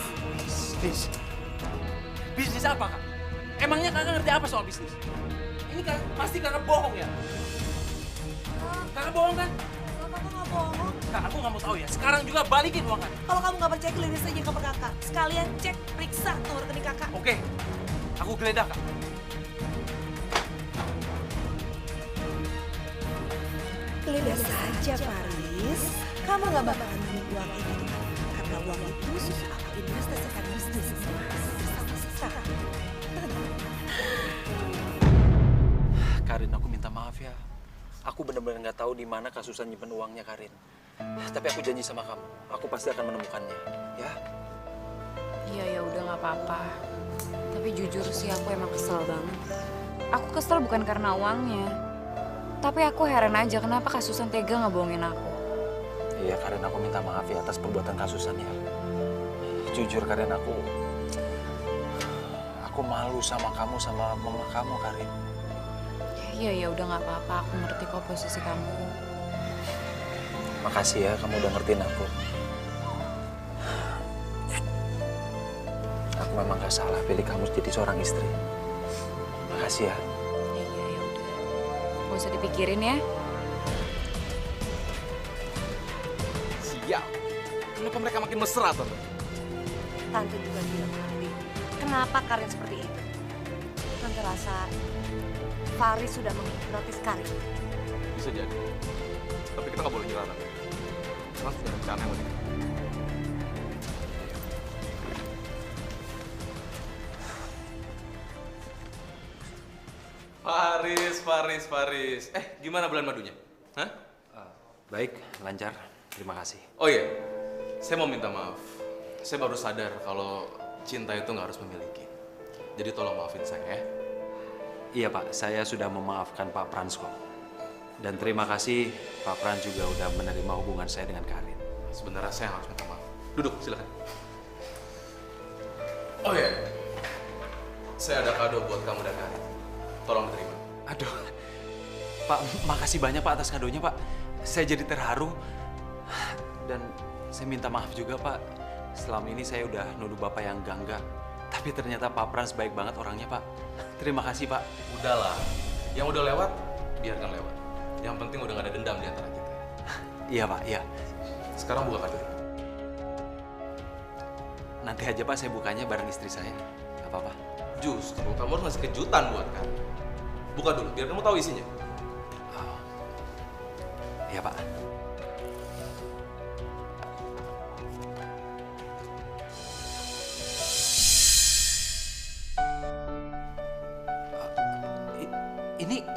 Bisnis? Bisnis apa, Kak? Emangnya kakak ngerti apa soal bisnis? Ini kan pasti kakak bohong ya? Kakak bohong kan? Kalau kakak nggak bohong, Kak, aku nggak mau tahu ya. Sekarang juga balikin uang kan? kalau kamu nggak percaya geledah saja ke kakak. Sekalian cek periksa nomor rekening kakak. Oke, aku geledah, Kak. Geledah saja Faris. Kamu nggak bakalan nemuin uang itu. Karena uang itu sudah aku investasikan bisnis sama sekarang. Karin, aku minta maaf ya. Aku benar-benar nggak tahu di mana Kak Susan nyimpen uangnya, Karin. Tapi aku janji sama kamu, aku pasti akan menemukannya, ya. Iya, ya udah nggak apa-apa. Tapi jujur sih aku emang kesel banget. Aku kesel bukan karena uangnya. Tapi aku heran aja kenapa Kak Susan tega ngebohongin aku. Iya, Karin, aku minta maaf ya atas perbuatan Kak Susan ya. Jujur, Karin, aku malu sama kamu, sama mama kamu, Karin. Iya, ya udah nggak apa-apa. Aku ngerti kok posisi kamu. Makasih ya, kamu udah ngertiin aku. Aku memang gak salah pilih kamu jadi seorang istri. Makasih ya. Iya, ya udah. Gak usah dipikirin ya. Siap. Kenapa mereka makin mesra, Tante? Tante juga bilang tadi, kenapa Karin seperti itu? Tante rasa Faris sudah menghipnotis Karin. Bisa jadi. Tapi kita nggak boleh nyerah, Tante. Sekarang sudah rencana yang lebih. Faris. Gimana bulan madunya? Hah? Baik, lancar. Terima kasih. Oh iya, saya mau minta maaf. Saya baru sadar kalau cinta itu nggak harus memiliki. Jadi tolong maafin saya ya. Iya Pak, saya sudah memaafkan Pak Frans kok. Dan terima kasih Pak Frans juga udah menerima hubungan saya dengan Karin. Sebenarnya saya harus minta maaf. Duduk, silakan. Oh iya, saya ada kado buat kamu dan Karin. Tolong diterima. Aduh, Pak, makasih banyak Pak atas kadonya Pak. Saya jadi terharu. Dan saya minta maaf juga Pak. selama ini saya udah nuduh Bapak yang enggak. Tapi ternyata Pak Frans baik banget orangnya, Pak. Terima kasih, Pak. Udahlah, yang udah lewat, biarkan lewat. Yang penting udah gak ada dendam di antara kita. Iya, Pak, iya. Sekarang buka kartu. Nanti aja, Pak, saya bukanya bareng istri saya. Gak apa-apa. Justru kamu harus ngasih kejutan buat kamu. Buka dulu, biar kamu tahu isinya. Iya, Pak.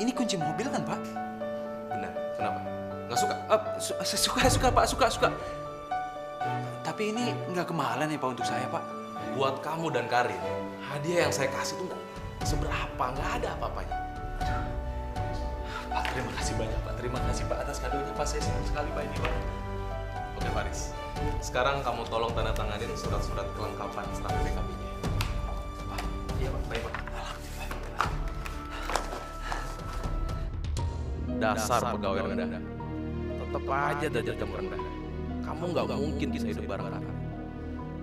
Ini kunci mobil kan, Pak? Benar, kenapa? Nggak suka? Suka, Pak, suka. Tapi ini nggak kemahalan ya, Pak, untuk saya, Pak. Buat kamu dan Karin, hadiah yang saya kasih tuh nggak seberapa, nggak ada apa-apanya. Pak, terima kasih banyak, Pak. Terima kasih, Pak, atas kadonya, Pak. Saya senang sekali, Pak, ini, Pak. Oke, Faris. Sekarang kamu tolong tanda tanganin surat-surat kelengkapan serta PKB-nya. Pak, iya, Pak. Baik, Pak. Dasar pegawai rendah. Tetap aja derajat kamu rendah. Kamu nggak mungkin bisa hidup bareng Karin.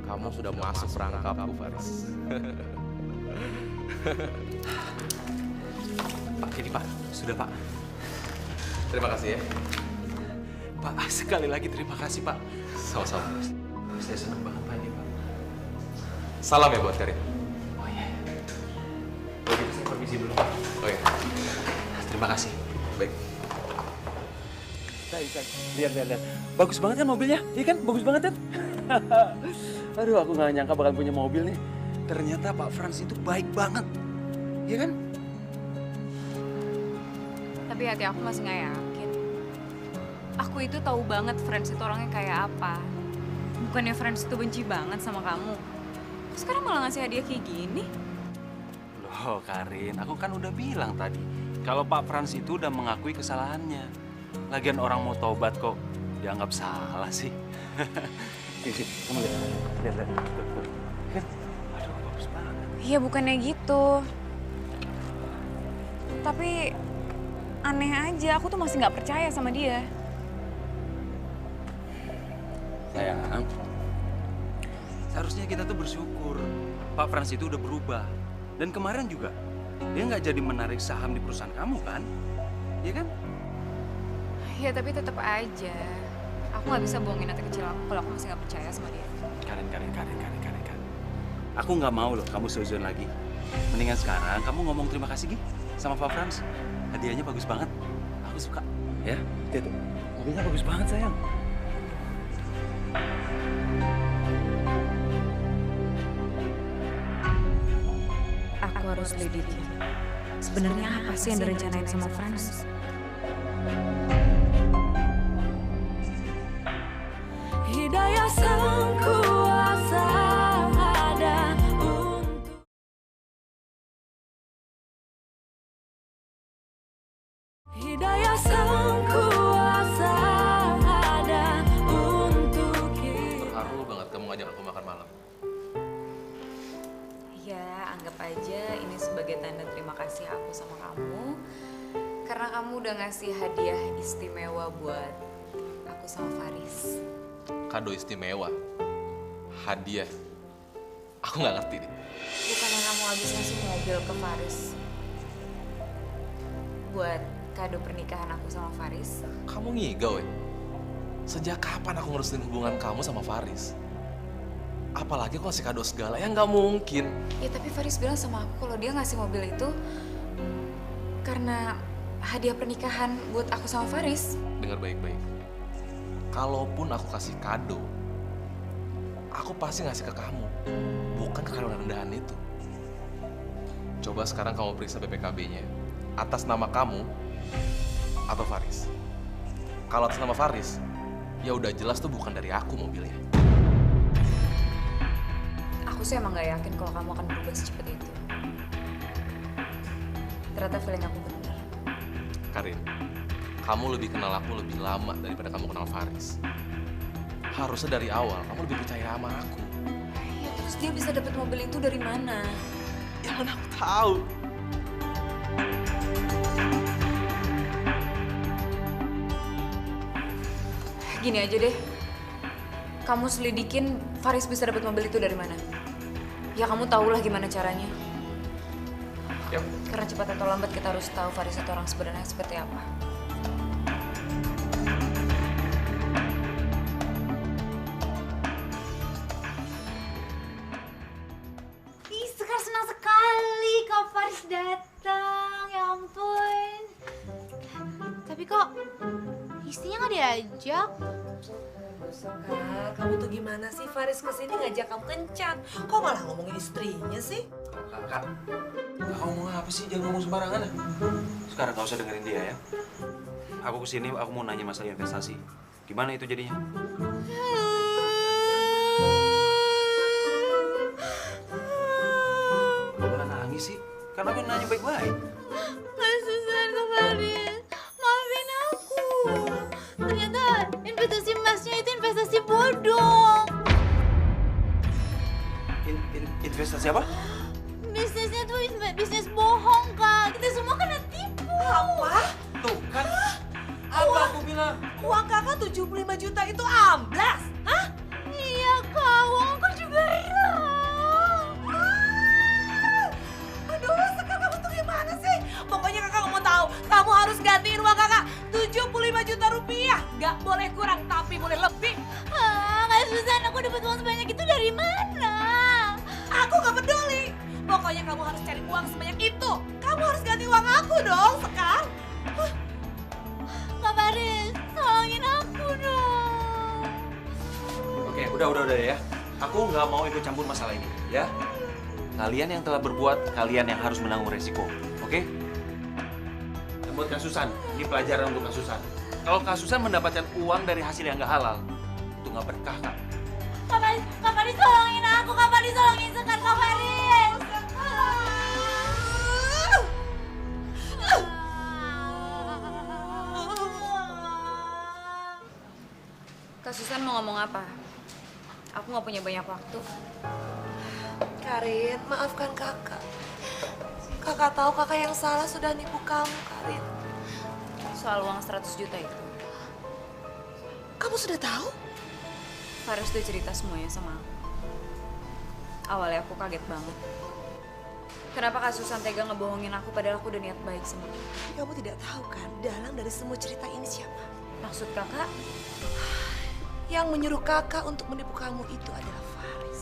Kamu sudah masuk perangkapku, Faris. Pak, ini, Pak. Sudah, Pak. Terima kasih ya. Pak, sekali lagi terima kasih, Pak. Sama-sama. Saya senang banget, Pak, ini, Pak. Salam ya buat Karin. Oh, iya. Kalau gitu saya permisi dulu, Pak. Oh iya. Terima kasih. Baik. Lihat. Bagus banget kan mobilnya? Iya kan? Bagus banget kan? Aduh, aku nggak nyangka bakal punya mobil nih. Ternyata Pak Frans itu baik banget. Iya kan? Tapi hati aku masih nggak yakin. Aku itu tahu banget Frans itu orangnya kayak apa. Bukannya Frans itu benci banget sama kamu. Kok sekarang malah ngasih hadiah kayak gini? Loh, Karin, aku kan udah bilang tadi. Kalau Pak Frans itu udah mengakui kesalahannya. Lagian orang mau taubat kok dianggap salah sih. Kamu lihat. Kan? Aduh, bagus banget. Iya bukannya gitu. Tapi aneh aja, aku tuh masih nggak percaya sama dia. Sayang, seharusnya kita tuh bersyukur. Pak Frans itu udah berubah. Dan kemarin juga, dia nggak jadi menarik saham di perusahaan kamu kan? Iya kan? Ya tapi tetap aja. Aku nggak bisa bohongin hati kecil aku kalau aku masih nggak percaya sama dia. Karin. Aku nggak mau loh kamu seuzon lagi. Mendingan sekarang kamu ngomong terima kasih Gi sama Pak Frans. Hadiahnya bagus banget. Aku suka. Ya, lihat tuh. Mobilnya bagus banget sayang. Aku harus lidiki. Sebenarnya apa sih yang direncanain sama Frans? Hidayah sang kuasa ada untuk Hidayah sang kuasa ada untuk kita. Terharu banget kamu ngajak aku makan malam. Ya, anggap aja ini sebagai tanda terima kasih aku sama kamu. Karena kamu udah ngasih hadiah istimewa buat aku sama Faris. Kado istimewa. Hadiah. Aku nggak ngerti deh. Bukannya kamu habis ngasih mobil ke Faris buat kado pernikahan aku sama Faris? Kamu ngigau ya? Sejak kapan aku ngerestuin hubungan kamu sama Faris? Apalagi aku ngasih kado segala, ya nggak mungkin. Ya tapi Faris bilang sama aku kalau dia ngasih mobil itu karena hadiah pernikahan buat aku sama Faris. Dengar baik-baik. Kalaupun aku kasih kado, aku pasti ngasih ke kamu, bukan ke kado rendahan itu. Coba sekarang kamu periksa BPKB-nya. Atas nama kamu atau Faris? Kalau atas nama Faris, ya udah jelas tuh bukan dari aku mobilnya. Aku sih emang gak yakin kalau kamu akan berubah secepat itu. Ternyata feeling aku benar. Karin, kamu lebih kenal aku lebih lama daripada kamu kenal Faris. Harusnya dari awal kamu lebih percaya sama aku. Ya terus dia bisa dapat mobil itu dari mana? Ya mana aku tahu. Gini aja deh. kamu selidikin Faris bisa dapat mobil itu dari mana. Ya kamu tahulah gimana caranya. Yap. Karena cepat atau lambat kita harus tahu Faris itu orang sebenarnya seperti apa. Ih, Sekar senang sekali Kak Faris datang. Ya ampun. Tapi kok istrinya nggak diajak? Sekar, kamu tuh gimana sih? Faris kesini ngajak kamu kencan. Kok malah ngomongin istrinya sih? Kak, ngomong apa sih? Jangan ngomong sembarangan ya. Sekarang gak usah dengerin dia ya. Aku kesini, aku mau nanya masalah investasi. Gimana itu jadinya? Kok malah nangis sih? Karena aku nanya baik-baik. Kak Susan, Kak Faris, maafin aku. Ternyata investasi emasnya itu investasi bodong. Investasi apa? Bisnisnya tuh bisnis bohong, Kak. Kita semua kena tipu. Apa? Tuh kan, apa aku bilang? Uang kakak 75 juta itu amblas? Hah? Iya, Kak. Uang aku juga hilang. Aduh, Sekar, kamu tuh gimana sih? Pokoknya kakak nggak mau tahu. Kamu harus gantiin uang kakak 75 juta rupiah. Nggak boleh kurang, tapi boleh lebih. Kak Susan, aku dapat uang sebanyak itu dari mana? Aku nggak peduli. Pokoknya kamu harus cari uang sebanyak itu. Kamu harus ganti uang aku dong, Sekar. Kak Faris, tolongin aku dong. Oke, udah ya. Aku nggak mau ikut campur masalah ini, ya. Kalian yang telah berbuat, kalian yang harus menanggung resiko, oke? Dan buat Kak Susan, ini pelajaran untuk Kak Susan. Kalau Kak Susan mendapatkan uang dari hasil yang nggak halal, itu nggak berkah, Kak. Kak Faris tolongin aku. Kak Faris tolongin Sekar, Kak Faris. Kak Susan mau ngomong apa? Aku nggak punya banyak waktu. Karin, maafkan kakak. Kakak tahu kakak yang salah sudah nipu kamu, Karin. Soal uang 100 juta itu. Kamu sudah tahu? Faris tuh cerita semuanya sama aku. Awalnya aku kaget banget. Kenapa Kak Susan tega ngebohongin aku padahal aku udah niat baik sama aku? Kamu tidak tahu kan, dalang dari semua cerita ini siapa? Maksud kakak? Yang menyuruh kakak untuk menipu kamu itu adalah Faris.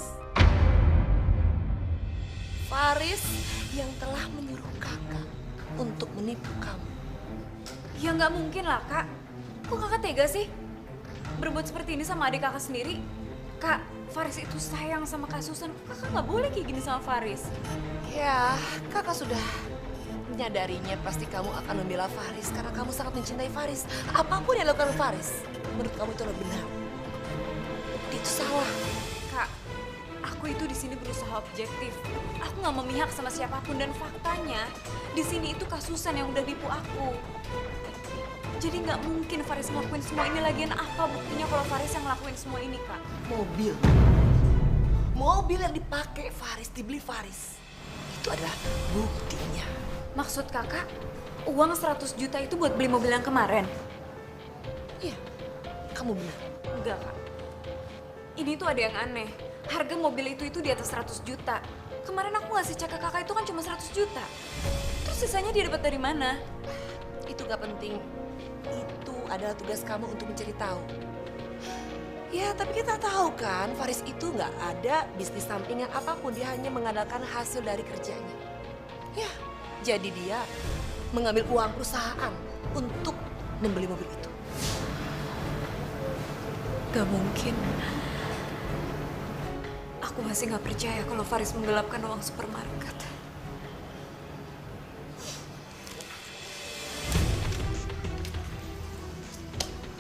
Faris yang telah menyuruh kakak untuk menipu kamu. Ya nggak mungkin lah, Kak. Kok kakak tega sih? Berbuat seperti ini sama adik kakak sendiri? Kak, Faris itu sayang sama Kak Susan. Kakak nggak boleh kayak gini sama Faris. Ya, kakak sudah menyadarinya pasti kamu akan membela Faris karena kamu sangat mencintai Faris. Apapun yang dilakukan Faris, menurut kamu itu adalah benar. Itu salah. Kak, aku itu di sini berusaha objektif. Aku nggak memihak sama siapapun dan faktanya di sini itu Kak Susan yang udah nipu aku. Jadi nggak mungkin Faris ngelakuin semua ini. Lagian apa buktinya kalau Faris yang ngelakuin semua ini, Kak? Mobil yang dipakai Faris, dibeli Faris. Itu adalah buktinya. Maksud kakak, uang 100 juta itu buat beli mobil yang kemarin? Iya, kamu benar. Enggak, Kak. Ini tuh ada yang aneh. Harga mobil itu di atas 100 juta. Kemarin aku ngasih cek ke kakak itu kan cuma 100 juta. Terus sisanya dia dapat dari mana? Itu gak penting. Itu adalah tugas kamu untuk mencari tahu. Ya, tapi kita tahu kan, Faris itu nggak ada bisnis sampingan apapun. Dia hanya mengandalkan hasil dari kerjanya. Ya, jadi dia mengambil uang perusahaan untuk membeli mobil itu. Gak mungkin. Aku masih gak percaya kalau Faris menggelapkan uang supermarket.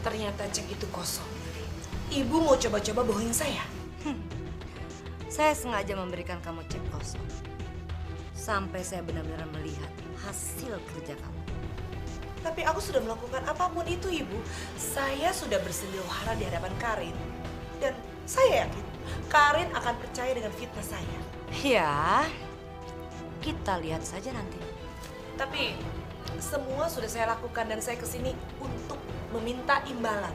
Ternyata cek itu kosong. Ibu mau coba-coba bohongin saya. Saya sengaja memberikan kamu cek kosong. Sampai saya benar-benar melihat hasil kerja kamu. Tapi aku sudah melakukan apapun itu, Ibu. Saya sudah bersedia hara di hadapan Karin. Dan saya yakin Karin akan percaya dengan fitnah saya. Ya, kita lihat saja nanti. Tapi semua sudah saya lakukan dan saya kesini untuk meminta imbalan.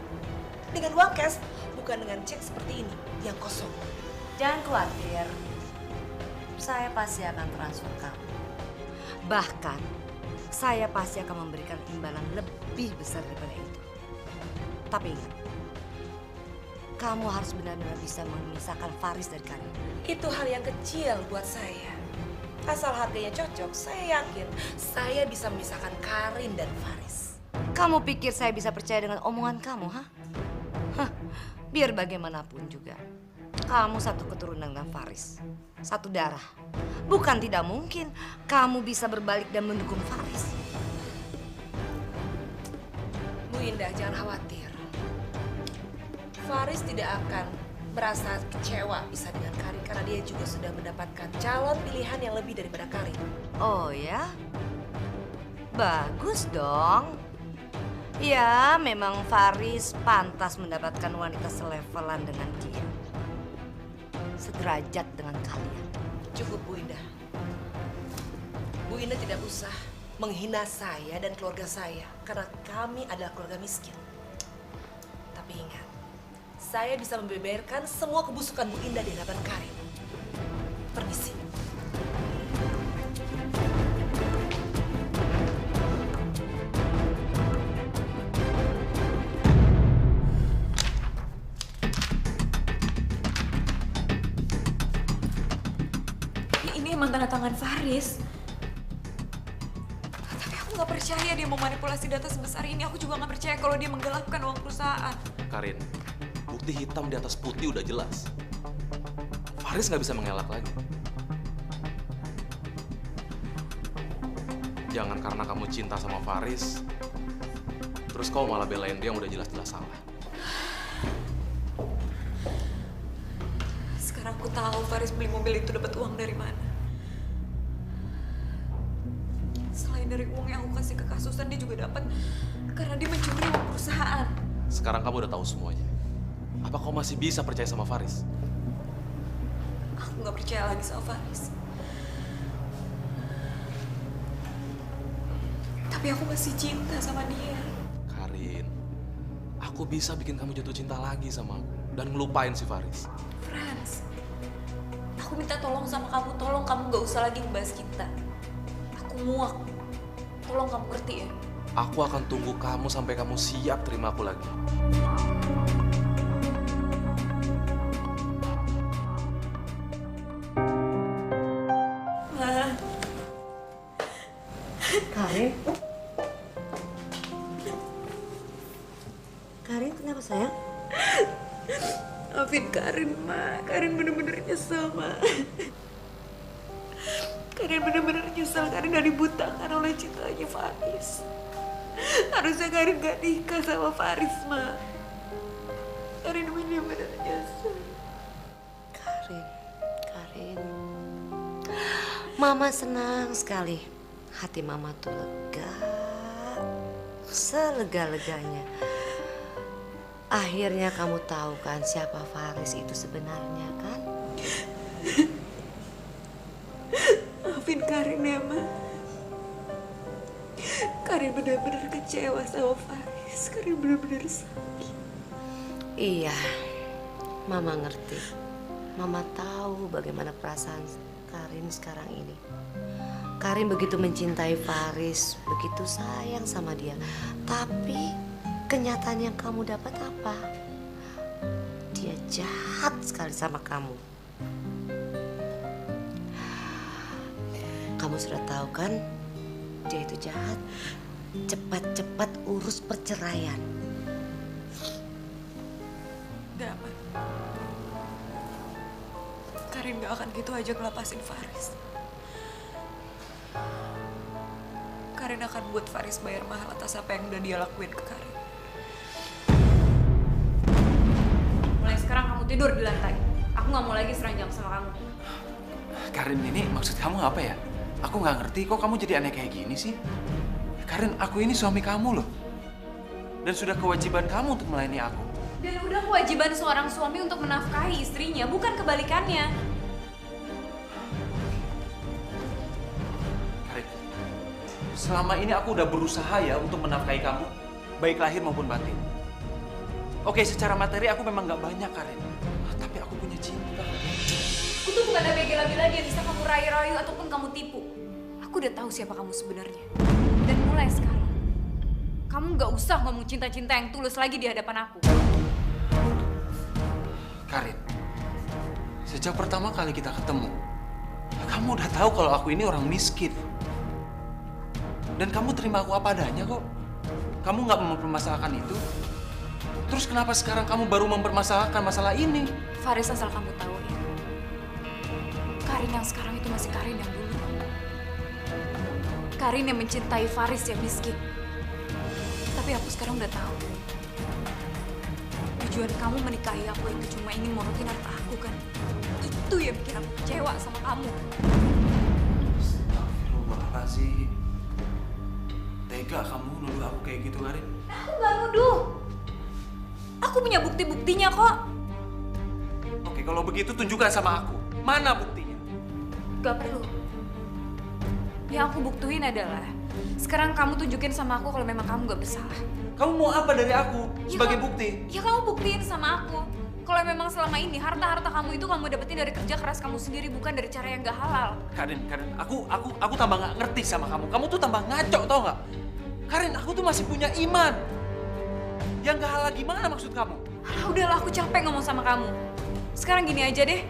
Dengan uang cash, bukan bukan dengan cek seperti ini yang kosong. Jangan khawatir, saya pasti akan transfer kamu. Bahkan, saya pasti akan memberikan imbalan lebih besar daripada itu. Tapi ingat, kamu harus benar-benar bisa memisahkan Faris dari Karin. Itu hal yang kecil buat saya. Asal harganya cocok, saya yakin saya bisa memisahkan Karin dan Faris. Kamu pikir saya bisa percaya dengan omongan kamu, ha? Hah, biar bagaimanapun juga, kamu satu keturunan dengan Faris. Satu darah. Bukan tidak mungkin kamu bisa berbalik dan mendukung Faris. Bu Indah, jangan khawatir. Faris tidak akan merasa kecewa bisa dengan Karin karena dia juga sudah mendapatkan calon pilihan yang lebih daripada Karin. Oh ya? Bagus dong. Ya, memang Faris pantas mendapatkan wanita selevelan dengan dia. Sederajat dengan kalian. Cukup Bu Indah. Bu Indah tidak usah menghina saya dan keluarga saya karena kami adalah keluarga miskin. Tapi ingat, saya bisa membeberkan semua kebusukan Bu Indah di hadapan Karin. Permisi. Ini emang tanda tangan Faris. Tapi aku nggak percaya dia memanipulasi data sebesar ini. Aku juga nggak percaya kalau dia menggelapkan uang perusahaan. Karin, bukti hitam di atas putih udah jelas. Faris nggak bisa mengelak lagi. Jangan karena kamu cinta sama Faris, terus kau malah belain dia yang udah jelas-jelas salah. Sekarang aku tahu Faris beli mobil itu dapat uang dari mana. Selain dari uang yang aku kasih ke kasusan, dia juga dapat karena dia mencuri uang perusahaan. Sekarang kamu udah tahu semuanya. Apa kau masih bisa percaya sama Faris? Aku nggak percaya lagi sama Faris. Tapi aku masih cinta sama dia. Karin, aku bisa bikin kamu jatuh cinta lagi sama aku dan ngelupain si Faris. Frans, aku minta tolong sama kamu. Tolong kamu nggak usah lagi ngebahas kita. Aku muak. Tolong kamu ngerti ya. Aku akan tunggu kamu sampai kamu siap terima aku lagi. Ma. Karin? Karin kenapa sayang? Maafin Karin, Ma. Karin bener-bener nyesel, Ma. Karin bener-bener nyesel. Karin udah dibutakan oleh cintanya Faris. Harusnya Karin gak nikah sama Faris, Ma. Karin bener-bener nyesel. Karin. Mama senang sekali. Hati Mama tuh lega. Selega-leganya. Akhirnya kamu tahu kan siapa Faris itu sebenarnya kan? Maafin Karin ya, Ma. Karin benar-benar kecewa sama Faris. Karin benar-benar sakit. Iya, Mama ngerti. Mama tahu bagaimana perasaan Karin sekarang ini. Karin begitu mencintai Faris, begitu sayang sama dia. Tapi kenyataan yang kamu dapat apa? Dia jahat sekali sama kamu. Kamu sudah tahu kan, dia itu jahat. Cepat-cepat urus perceraian. Gak, Ma. Karin gak akan gitu aja ngelepasin Faris. Karin akan buat Faris bayar mahal atas apa yang udah dia lakuin ke Karin. Mulai sekarang kamu tidur di lantai. Aku gak mau lagi seranjang sama kamu. Karin, ini maksud kamu apa ya? Aku nggak ngerti kok kamu jadi aneh kayak gini sih. Karin, aku ini suami kamu loh. Dan sudah kewajiban kamu untuk melayani aku. Dan udah kewajiban seorang suami untuk menafkahi istrinya, bukan kebalikannya. Karin, selama ini aku udah berusaha ya untuk menafkahi kamu, baik lahir maupun batin. Oke, secara materi aku memang nggak banyak, Karin. Tapi aku punya cinta. Aku tuh bukan ada bela-bela dia bisa kamu rayu-rayu ataupun kamu tipu. Aku udah tahu siapa kamu sebenarnya. Dan mulai sekarang, kamu nggak usah ngomong cinta-cinta yang tulus lagi di hadapan aku. Karin, sejak pertama kali kita ketemu, kamu udah tahu kalau aku ini orang miskin. Dan kamu terima aku apa adanya kok. Kamu nggak mempermasalahkan itu. Terus kenapa sekarang kamu baru mempermasalahkan masalah ini? Faris, asal kamu tahu ya, Karin yang sekarang itu masih Karin yang dulu. Karin yang mencintai Faris yang miskin. Tapi aku sekarang udah tahu. Tujuan kamu menikahi aku itu cuma ingin morotin harta aku kan. Itu yang bikin aku kecewa sama kamu. Astagfirullahaladzim. Tega kamu nuduh aku kayak gitu, Karin? Aku gak nuduh. Aku punya bukti-buktinya kok. Oke, kalau begitu tunjukkan sama aku. Mana buktinya? Gak perlu. Yang aku buktiin adalah sekarang kamu tunjukin sama aku kalau memang kamu gak bersalah. Kamu mau apa dari aku sebagai bukti? Ya kamu buktiin sama aku kalau memang selama ini harta-harta kamu itu kamu dapetin dari kerja keras kamu sendiri, bukan dari cara yang gak halal. Karin, aku tambah nggak ngerti sama kamu. Kamu tuh tambah ngaco, tau nggak? Karin, aku tuh masih punya iman. Yang gak halal gimana maksud kamu? Alah, udahlah, aku capek ngomong sama kamu. Sekarang gini aja deh.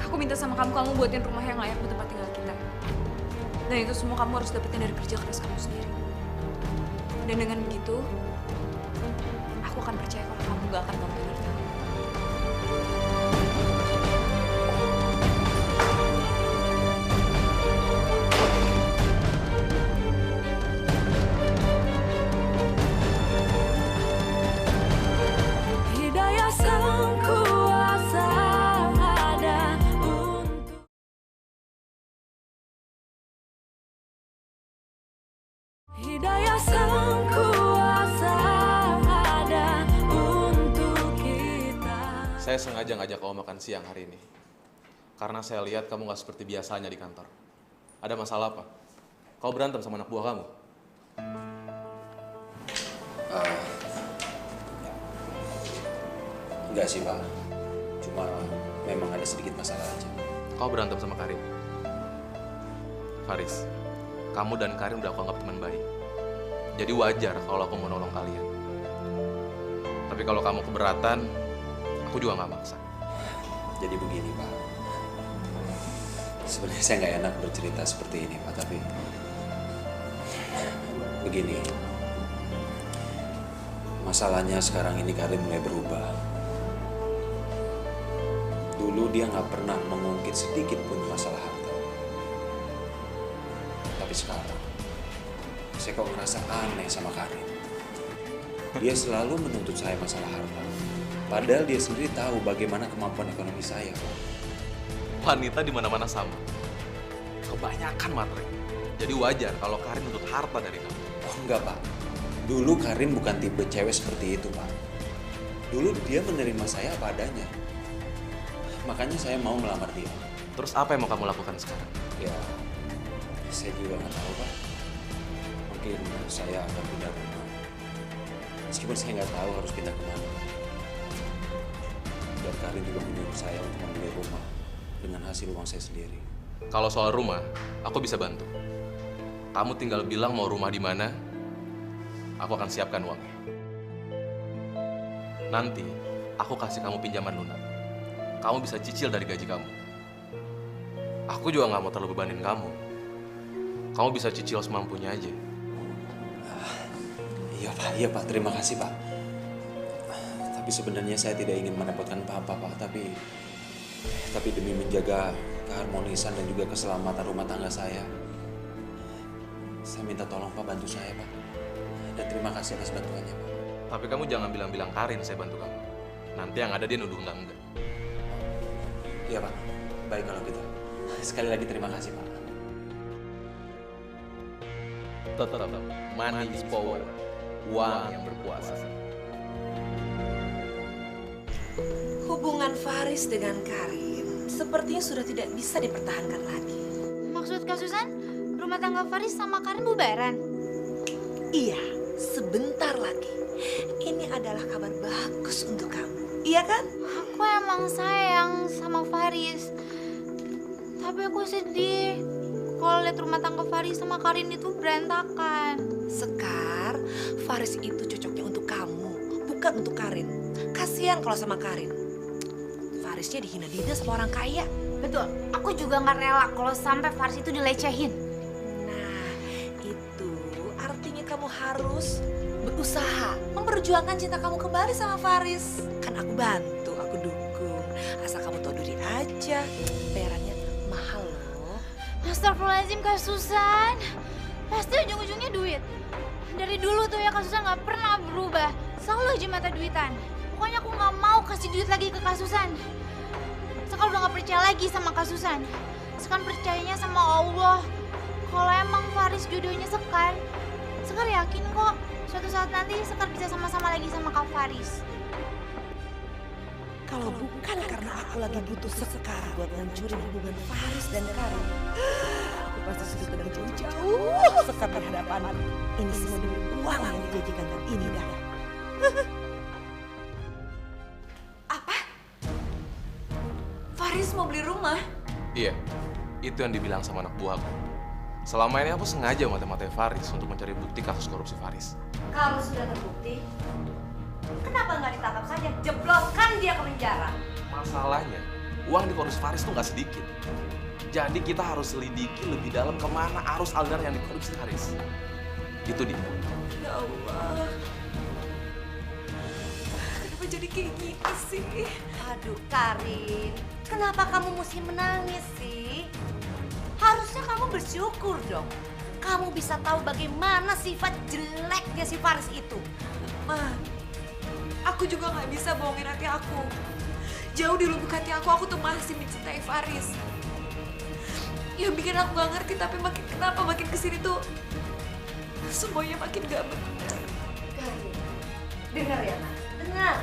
Aku minta sama kamu buatin rumah yang layak buat tempat tinggal kita. Dan itu semua kamu harus dapetin dari kerja keras kamu sendiri. Dan dengan begitu, aku akan percaya kalau kamu gak akan ngomongin harta. Hidayah sang kuasa ada untuk Hidayah sang kuasa ada untuk kita. Saya sengaja ngajak kamu makan siang hari ini. Karena saya lihat kamu nggak seperti biasanya di kantor. Ada masalah apa? Kau berantem sama anak buah kamu? Enggak sih, Pak. Cuma memang ada sedikit masalah aja. Kau berantem sama Karin? Faris, kamu dan Karin udah aku anggap teman baik. Jadi wajar kalau aku mau nolong kalian. Tapi kalau kamu keberatan, aku juga nggak maksa. Jadi begini, Pak. Sebenarnya saya nggak enak bercerita seperti ini, Pak. Tapi begini. Masalahnya sekarang ini Karin mulai berubah. Dulu dia nggak pernah mengungkit sedikit pun masalah harta. Tapi sekarang, saya kok ngerasa aneh sama Karin. Dia selalu menuntut saya masalah harta. Padahal dia sendiri tahu bagaimana kemampuan ekonomi saya. Wanita di mana-mana sama. Kebanyakan materi. Jadi wajar kalau Karin nuntut harta dari kamu. Oh enggak, Pak. Dulu Karin bukan tipe cewek seperti itu, Pak. Dulu dia menerima saya apa adanya. Makanya saya mau melamar dia. Terus apa yang mau kamu lakukan sekarang? Ya, saya juga nggak tahu, Pak. Mungkin saya akan pindah rumah. Meskipun saya nggak tahu harus pindah kemana. Dan Karin juga menyuruh saya untuk membeli rumah dengan hasil uang saya sendiri. Kalau soal rumah, aku bisa bantu. Kamu tinggal bilang mau rumah di mana, aku akan siapkan uangnya. Nanti, aku kasih kamu pinjaman lunak. Kamu bisa cicil dari gaji kamu. Aku juga nggak mau terlalu bebanin kamu. Kamu bisa cicil semampunya aja. Iya Pak, terima kasih Pak. Tapi sebenarnya saya tidak ingin merepotkan Papa, Pak. Tapi demi menjaga keharmonisan dan juga keselamatan rumah tangga saya minta tolong Pak bantu saya, Pak. Dan terima kasih atas bantuannya, Pak. Tapi kamu jangan bilang-bilang Karin saya bantu kamu. Nanti yang ada dia nuduh enggak. Iya Pak, baik kalau gitu. Sekali lagi terima kasih Pak. Tetap, money is power. Uang yang berkuasa. Hubungan Faris dengan Karin sepertinya sudah tidak bisa dipertahankan lagi. Maksud Kak Susan, rumah tangga Faris sama Karin bubaran? Iya, sebentar lagi ini adalah kabar bagus untuk kamu. Iya kan? Aku emang sayang sama Faris. Tapi aku sedih kalau lihat rumah tangga Faris sama Karin itu berantakan. Sekar, Faris itu cocoknya untuk kamu, bukan untuk Karin. Kasihan kalau sama Karin. Farisnya dihina-hina sama orang kaya. Betul, aku juga nggak rela kalau sampai Faris itu dilecehin. Nah, itu artinya kamu harus berusaha memperjuangkan cinta kamu kembali sama Faris. Kan aku bantu, aku dukung. Asal kamu tahu diri aja, bayarannya mahal loh. Astagfirullahaladzim Kak Susan. Pasti ujung-ujungnya duit. Dari dulu tuh ya Kak Susan nggak pernah berubah. Selalu aja mata duitan. Pokoknya aku nggak mau kasih duit lagi ke Kak Susan. Sekarang udah gak percaya lagi sama Kak Susan. Sekarang percayanya sama Allah. Kalau emang Faris jodohnya Sekar yakin kok suatu saat nanti Sekar bisa sama-sama lagi sama Kak Faris. Kalau bukan karena aku lagi butuh Sekar buat ngancurin hubungan Faris dan Karin, aku pasti sudah pergi jauh-jauh Sekar berhadapan. Ini semua demi uang yang dijajikan dan ini dah. Faris mau beli rumah. Iya, itu yang dibilang sama anak buahku. Selama ini aku sengaja mata-matai Faris untuk mencari bukti kasus korupsi Faris. Kalau sudah terbukti, kenapa nggak ditangkap saja? Jebloskan dia ke penjara. Masalahnya, uang di korupsi Faris tuh nggak sedikit. Jadi kita harus selidiki lebih dalam kemana arus aliran yang dikorupsi Faris. Itu dia. Ya Allah. Kenapa jadi kayak gini sih? Aduh Karin, kenapa kamu mesti menangis sih? Harusnya kamu bersyukur dong. Kamu bisa tahu bagaimana sifat jeleknya si Faris itu. Ma, aku juga nggak bisa bohongin hati aku. Jauh di lubuk hati aku tuh masih mencintai Faris. Yang bikin aku gak ngerti, tapi kenapa makin kesini tuh semuanya makin gak benar. Karin, dengar ya nak, dengar.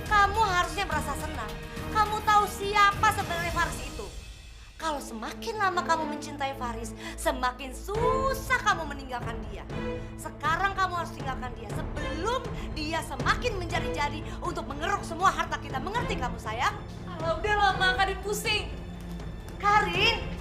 Kamu harusnya merasa senang. Kamu tahu siapa sebenarnya Faris itu. Kalau semakin lama kamu mencintai Faris, semakin susah kamu meninggalkan dia. Sekarang kamu harus tinggalkan dia sebelum dia semakin menjadi-jadi untuk mengeruk semua harta kita. Mengerti kamu sayang? Alah udah lama, Karin pusing. Karin!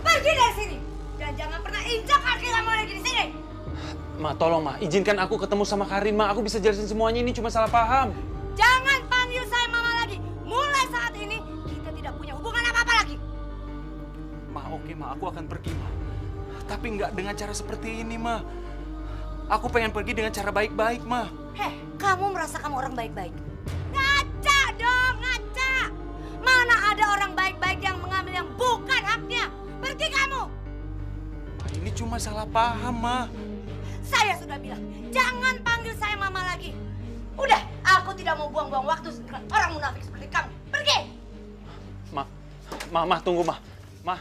Pergi dari sini dan jangan pernah injak kaki kamu lagi di sini. Ma, tolong Ma, izinkan aku ketemu sama Karin, Ma. Aku bisa jelasin semuanya, ini cuma salah paham. Jangan panggil saya mama lagi. Mulai saat ini kita tidak punya hubungan apa-apa lagi. Ma, oke Ma, aku akan pergi Ma. Tapi nggak dengan cara seperti ini Ma. Aku pengen pergi dengan cara baik-baik Ma. Heh, kamu merasa kamu orang baik-baik? Ngaca dong, ngaca. Mana ada orang baik-baik yang mengambil yang bukan haknya? Pergi kamu. Ma, ini cuma salah paham Ma. Saya sudah bilang, jangan panggil saya mama lagi. Udah, aku tidak mau buang-buang waktu dengan orang munafik seperti kamu. Pergi. Ma, tunggu Ma. Ma.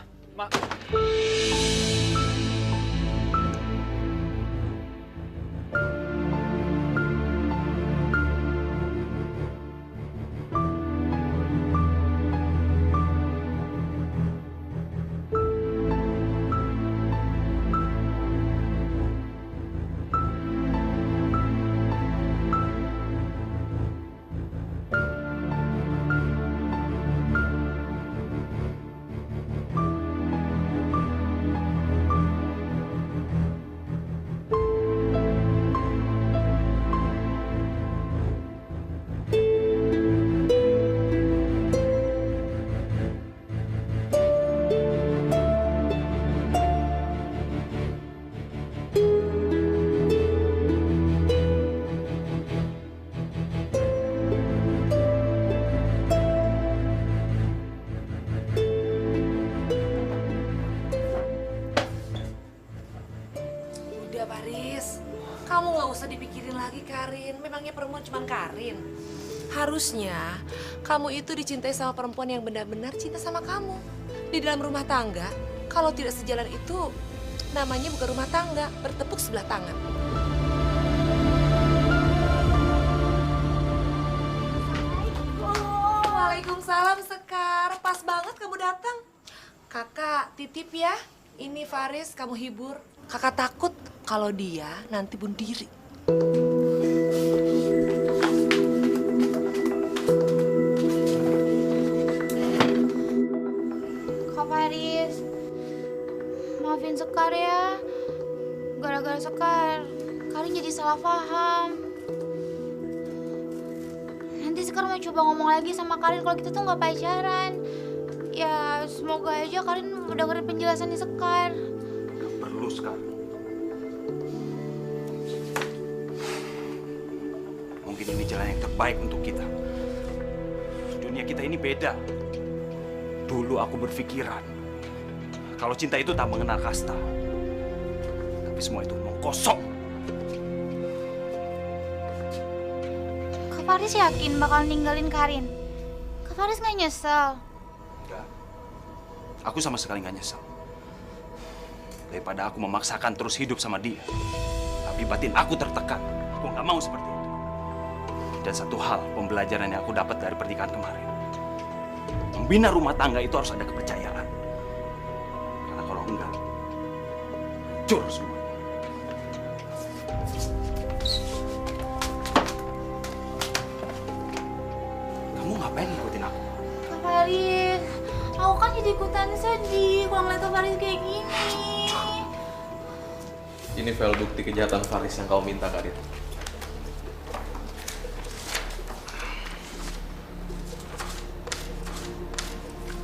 usah dipikirin lagi Karin. Memangnya perempuan cuma Karin. Harusnya kamu itu dicintai sama perempuan yang benar-benar cinta sama kamu. Di dalam rumah tangga, kalau tidak sejalan itu namanya bukan rumah tangga, bertepuk sebelah tangan. Waalaikumsalam Sekar, pas banget kamu datang. Kakak titip ya, ini Faris kamu hibur. Kakak takut kalau dia nanti bunuh diri. Kak Faris, maafin Sekar ya. Gara-gara Sekar, Karin jadi salah paham. Nanti Sekar mau coba ngomong lagi sama Karin kalau kita tuh nggak pacaran. Ya semoga aja Karin dengerin penjelasan di Sekar. Gak perlu sekarang. Mungkin ini jalan yang terbaik untuk kita. Dunia kita ini beda. Dulu aku berpikiran kalau cinta itu tak mengenal kasta. Tapi semua itu omong kosong. Kak Faris yakin bakal ninggalin Karin? Kak Faris nggak nyesel? Enggak. Aku sama sekali nggak nyesel. Daripada aku memaksakan terus hidup sama dia. Tapi batin aku tertekan. Aku nggak mau seperti itu. Dan satu hal pembelajaran yang aku dapat dari pernikahan kemarin. Membina rumah tangga itu harus ada kepercayaan. Karena kalau enggak, hancur semua. Kamu ngapain ngikutin aku? Kak Faris, aku kan jadi ikutan sedih kalau ngeliat Kak Faris kayak gini. Ini file bukti kejahatan Faris yang kau minta, Karin.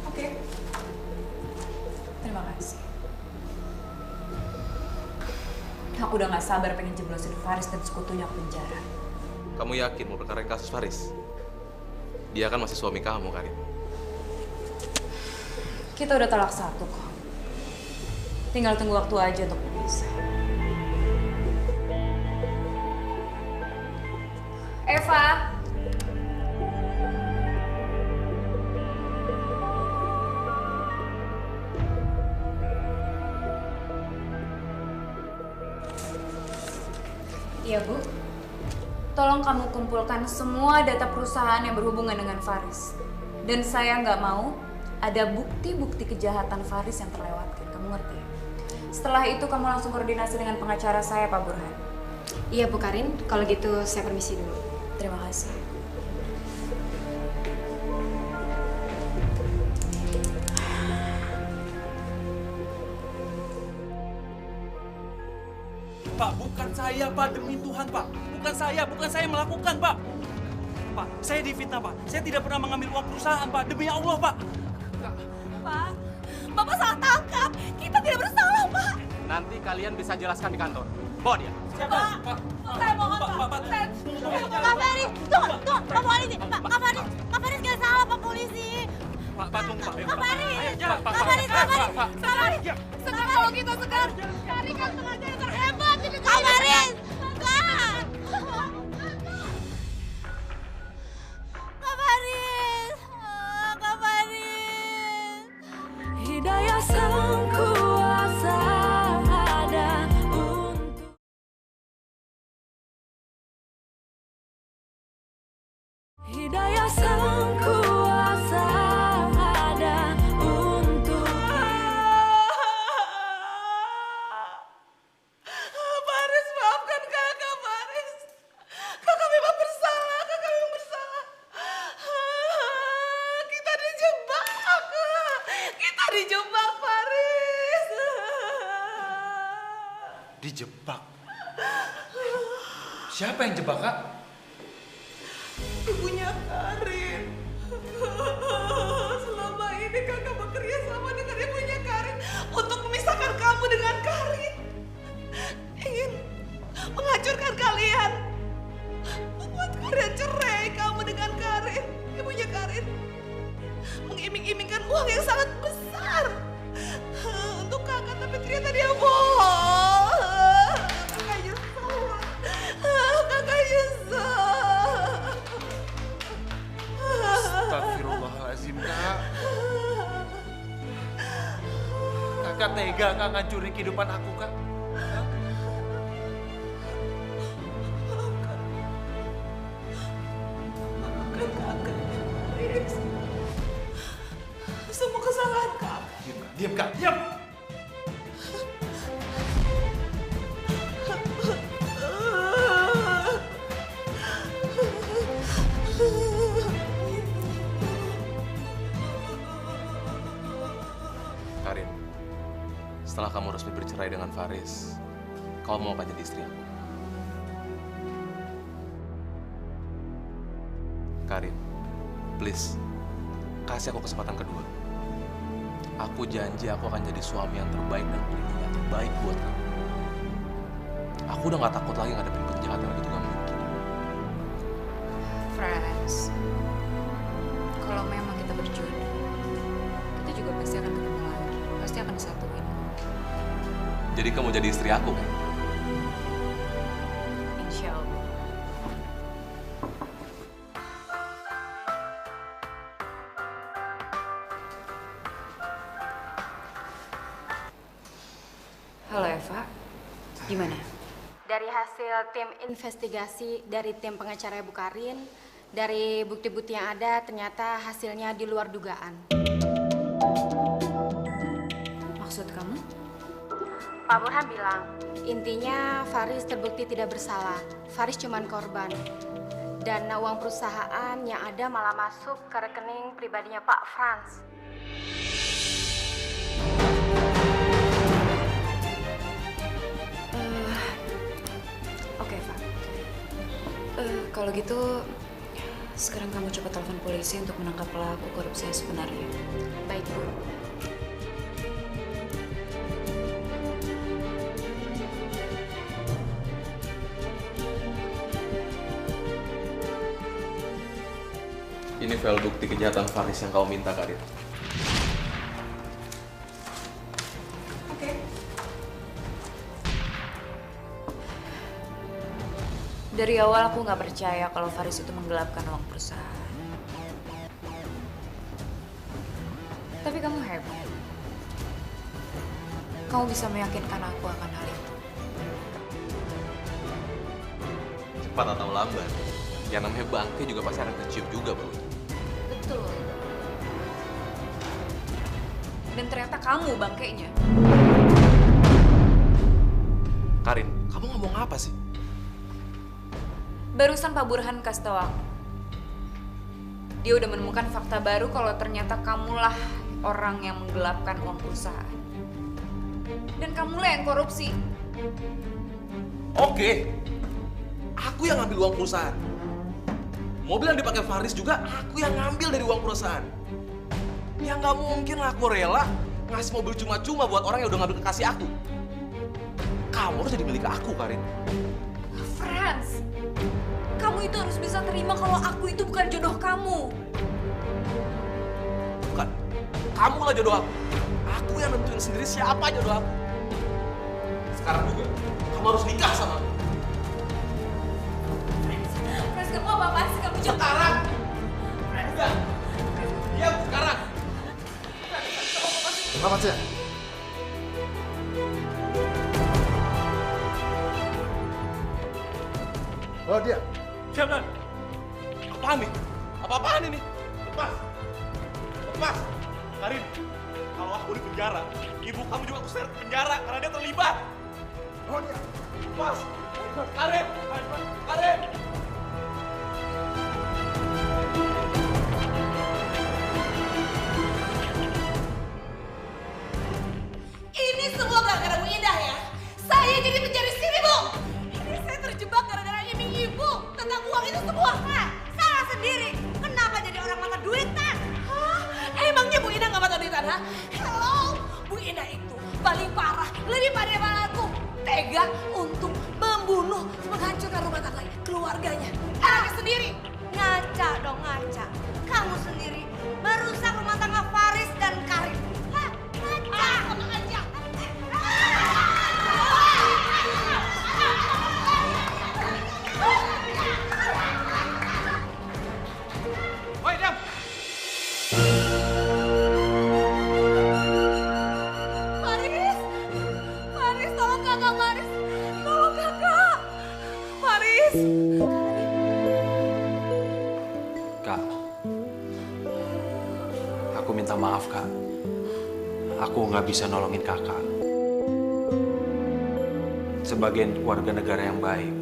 Oke. Terima kasih. Aku udah gak sabar pengen jeblosin Faris dan sekutunya ke penjara. Kamu yakin mau perkarain kasus Faris? Dia kan masih suami kamu, Karin. Kita udah talak satu kok. Tinggal tunggu waktu aja untuk berpisah. Eva. Iya, Bu. Tolong kamu kumpulkan semua data perusahaan yang berhubungan dengan Faris. Dan saya nggak mau ada bukti-bukti kejahatan Faris yang terlewatkan. Kamu ngerti? Setelah itu kamu langsung koordinasi dengan pengacara saya, Pak Burhan. Iya Bu Karin, kalau gitu saya permisi dulu. Terima kasih. Pak, bukan saya, Pak. Demi Tuhan, Pak. Bukan saya melakukan, Pak. Pak, saya difitnah, Pak. Saya tidak pernah mengambil uang perusahaan, Pak. Demi Allah, Pak. Pak, Bapak salah tangkap. Kita tidak bersalah, Pak. Nanti kalian bisa jelaskan di kantor. Bawa dia. Pak. Saya mohon, Pak. Kak Faris, tunggu, Pak Polisi. Kak Faris nggak salah, Pak Polisi. Pak, tunggu, Pak. Kak Faris, Pak. Sekar kalau kita Sekar. Cari kan pengacara terhebat di negara. Kak Faris, Kak. Kak Faris, Kak Faris. Hidayah sang kuasa ada untuk Hidayah sang kuasa ada untuk Faris, maafkan kakak, Faris. Kakak memang bersalah, Kita dijebak. Faris. Dijebak. Siapa yang jebak, Kak? Ibunya Karin. Selama ini kakak bekerja sama dengan ibunya Karin untuk memisahkan kamu dengan Karin. Ingin menghancurkan kalian. Membuat kalian cerai kamu dengan Karin. Ibunya Karin. Mengiming-imingkan uang yang sangat besar. Untuk kakak, tapi ternyata dia bohong. Kakak nyesel. Kak tega Kak ngancurin kehidupan aku Kak? Hah? Maafkan kakak, Haris. Semua kesalahan kakak. Diam Kak, diam! Karin, setelah kamu resmi bercerai dengan Faris, kamu mau akan jadi istri aku? Karin, please, kasih aku kesempatan kedua. Aku janji aku akan jadi suami yang terbaik dan pelindung yang terbaik buat kamu. Aku udah gak takut lagi ngadepin penjahat yang begitu gak mungkin. Friends, kalau memang kita berjodoh, kita juga pasti akan ketemu lagi. Pasti akan disatuin. Jadi kamu jadi istri aku kan? Insya Allah. Halo Eva, gimana? Dari hasil tim investigasi dari tim pengacara Ibu Karin, dari bukti-bukti yang ada ternyata hasilnya di luar dugaan. Maksud kamu? Pak Burhan bilang, intinya Faris terbukti tidak bersalah. Faris cuman korban. Dan uang perusahaan yang ada malah masuk ke rekening pribadinya Pak Franz. Oke, Pak. Kalau gitu, sekarang kamu coba telepon polisi untuk menangkap pelaku korupsi yang sebenarnya. Baik, Bu. Ini file bukti kejahatan Faris yang kau minta, Karin. Dari awal aku nggak percaya kalau Faris itu menggelapkan uang perusahaan. Tapi kamu hebat. Kamu bisa meyakinkan aku akan hal itu. Cepat atau lambat, yang namanya bangke juga pasti akan kecium juga, Bro. Betul. Dan ternyata kamu bangkainya. Karin, kamu ngomong apa sih? Barusan Pak Burhan kasih tahu aku. Dia udah menemukan fakta baru kalau ternyata kamulah orang yang menggelapkan uang perusahaan. Dan kamulah yang korupsi. Oke, aku yang ngambil uang perusahaan. Mobil yang dipakai Faris juga aku yang ngambil dari uang perusahaan. Ya nggak mungkin lah aku rela ngasih mobil cuma-cuma buat orang yang udah ngambil kekasih aku. Kamu harus jadi milik aku, Karin. Franz, kamu itu harus bisa terima kalau aku itu bukan jodoh kamu. Bukan, kamu lah jodoh aku. Aku yang nentuin sendiri siapa jodoh aku. Sekarang juga, kamu harus nikah sama aku. Franz, kamu apa-apaan sih? Kamu jangan. Sekarang! Udah! Diam sekarang! Selamat siang. Bawa dia. Siap, Dan. Apaan nih? Apa-apaan ini? Lepas! Lepas! Karin, kalau aku di penjara, ibu kamu juga aku seret ke penjara karena dia terlibat. Bawa dia. Lepas! Karin! Karin! Ini semua gara-gara Bu Indah ya. Saya jadi pencari sini, Bu. Ini saya terjebak gara-gara iming ibu tentang uang itu semua. Hah, salah sendiri. Kenapa jadi orang mata duitan? Hah? Emangnya Bu Indah nggak mata duitan, ha? Hello, Bu Indah itu paling parah, lebih parah daripada aku. Tega untuk membunuh, menghancurkan rumah tangga keluarganya. Anaknya sendiri. Ngaca dong, ngaca. Kamu sendiri merusak rumah tangga Faris dan Karin. Hah? Ngaca. Kamu aja. Woi, diam! Faris. aku minta maaf, Kak. Aku nggak bisa nolongin kakak. Sebagai warga negara yang baik,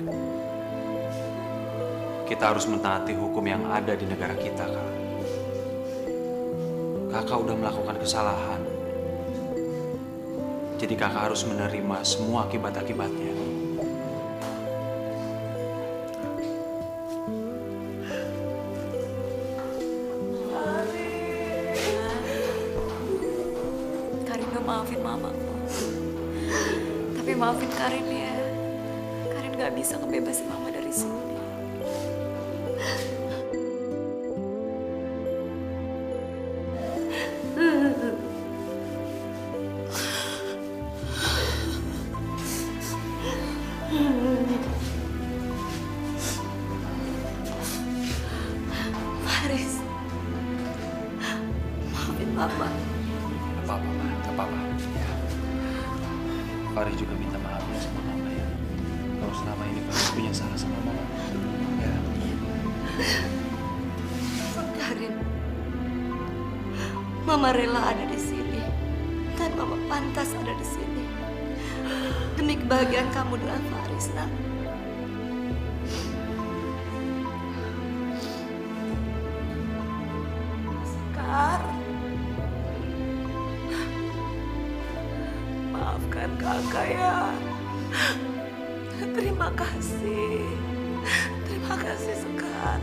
kita harus mentaati hukum yang ada di negara kita, Kak. Kakak udah melakukan kesalahan. Jadi kakak harus menerima semua akibat-akibatnya. Karin gak maafin mama. Tapi maafin Karin ya. Karin gak bisa ngebebasin mama dari sini. Faris, maafin mama. Gak apa-apa, Ma. Gak apa-apa. Ya. Faris juga minta maaf ya sama mama ya. Kalau selama ini Faris punya salah sama mama. Ya. Karin, Mama rela ada di sini dan Mama pantas ada di sini demi kebahagiaan kamu dengan Faris, nak. Sekar, maafkan kakak ya. Terima kasih Sekar.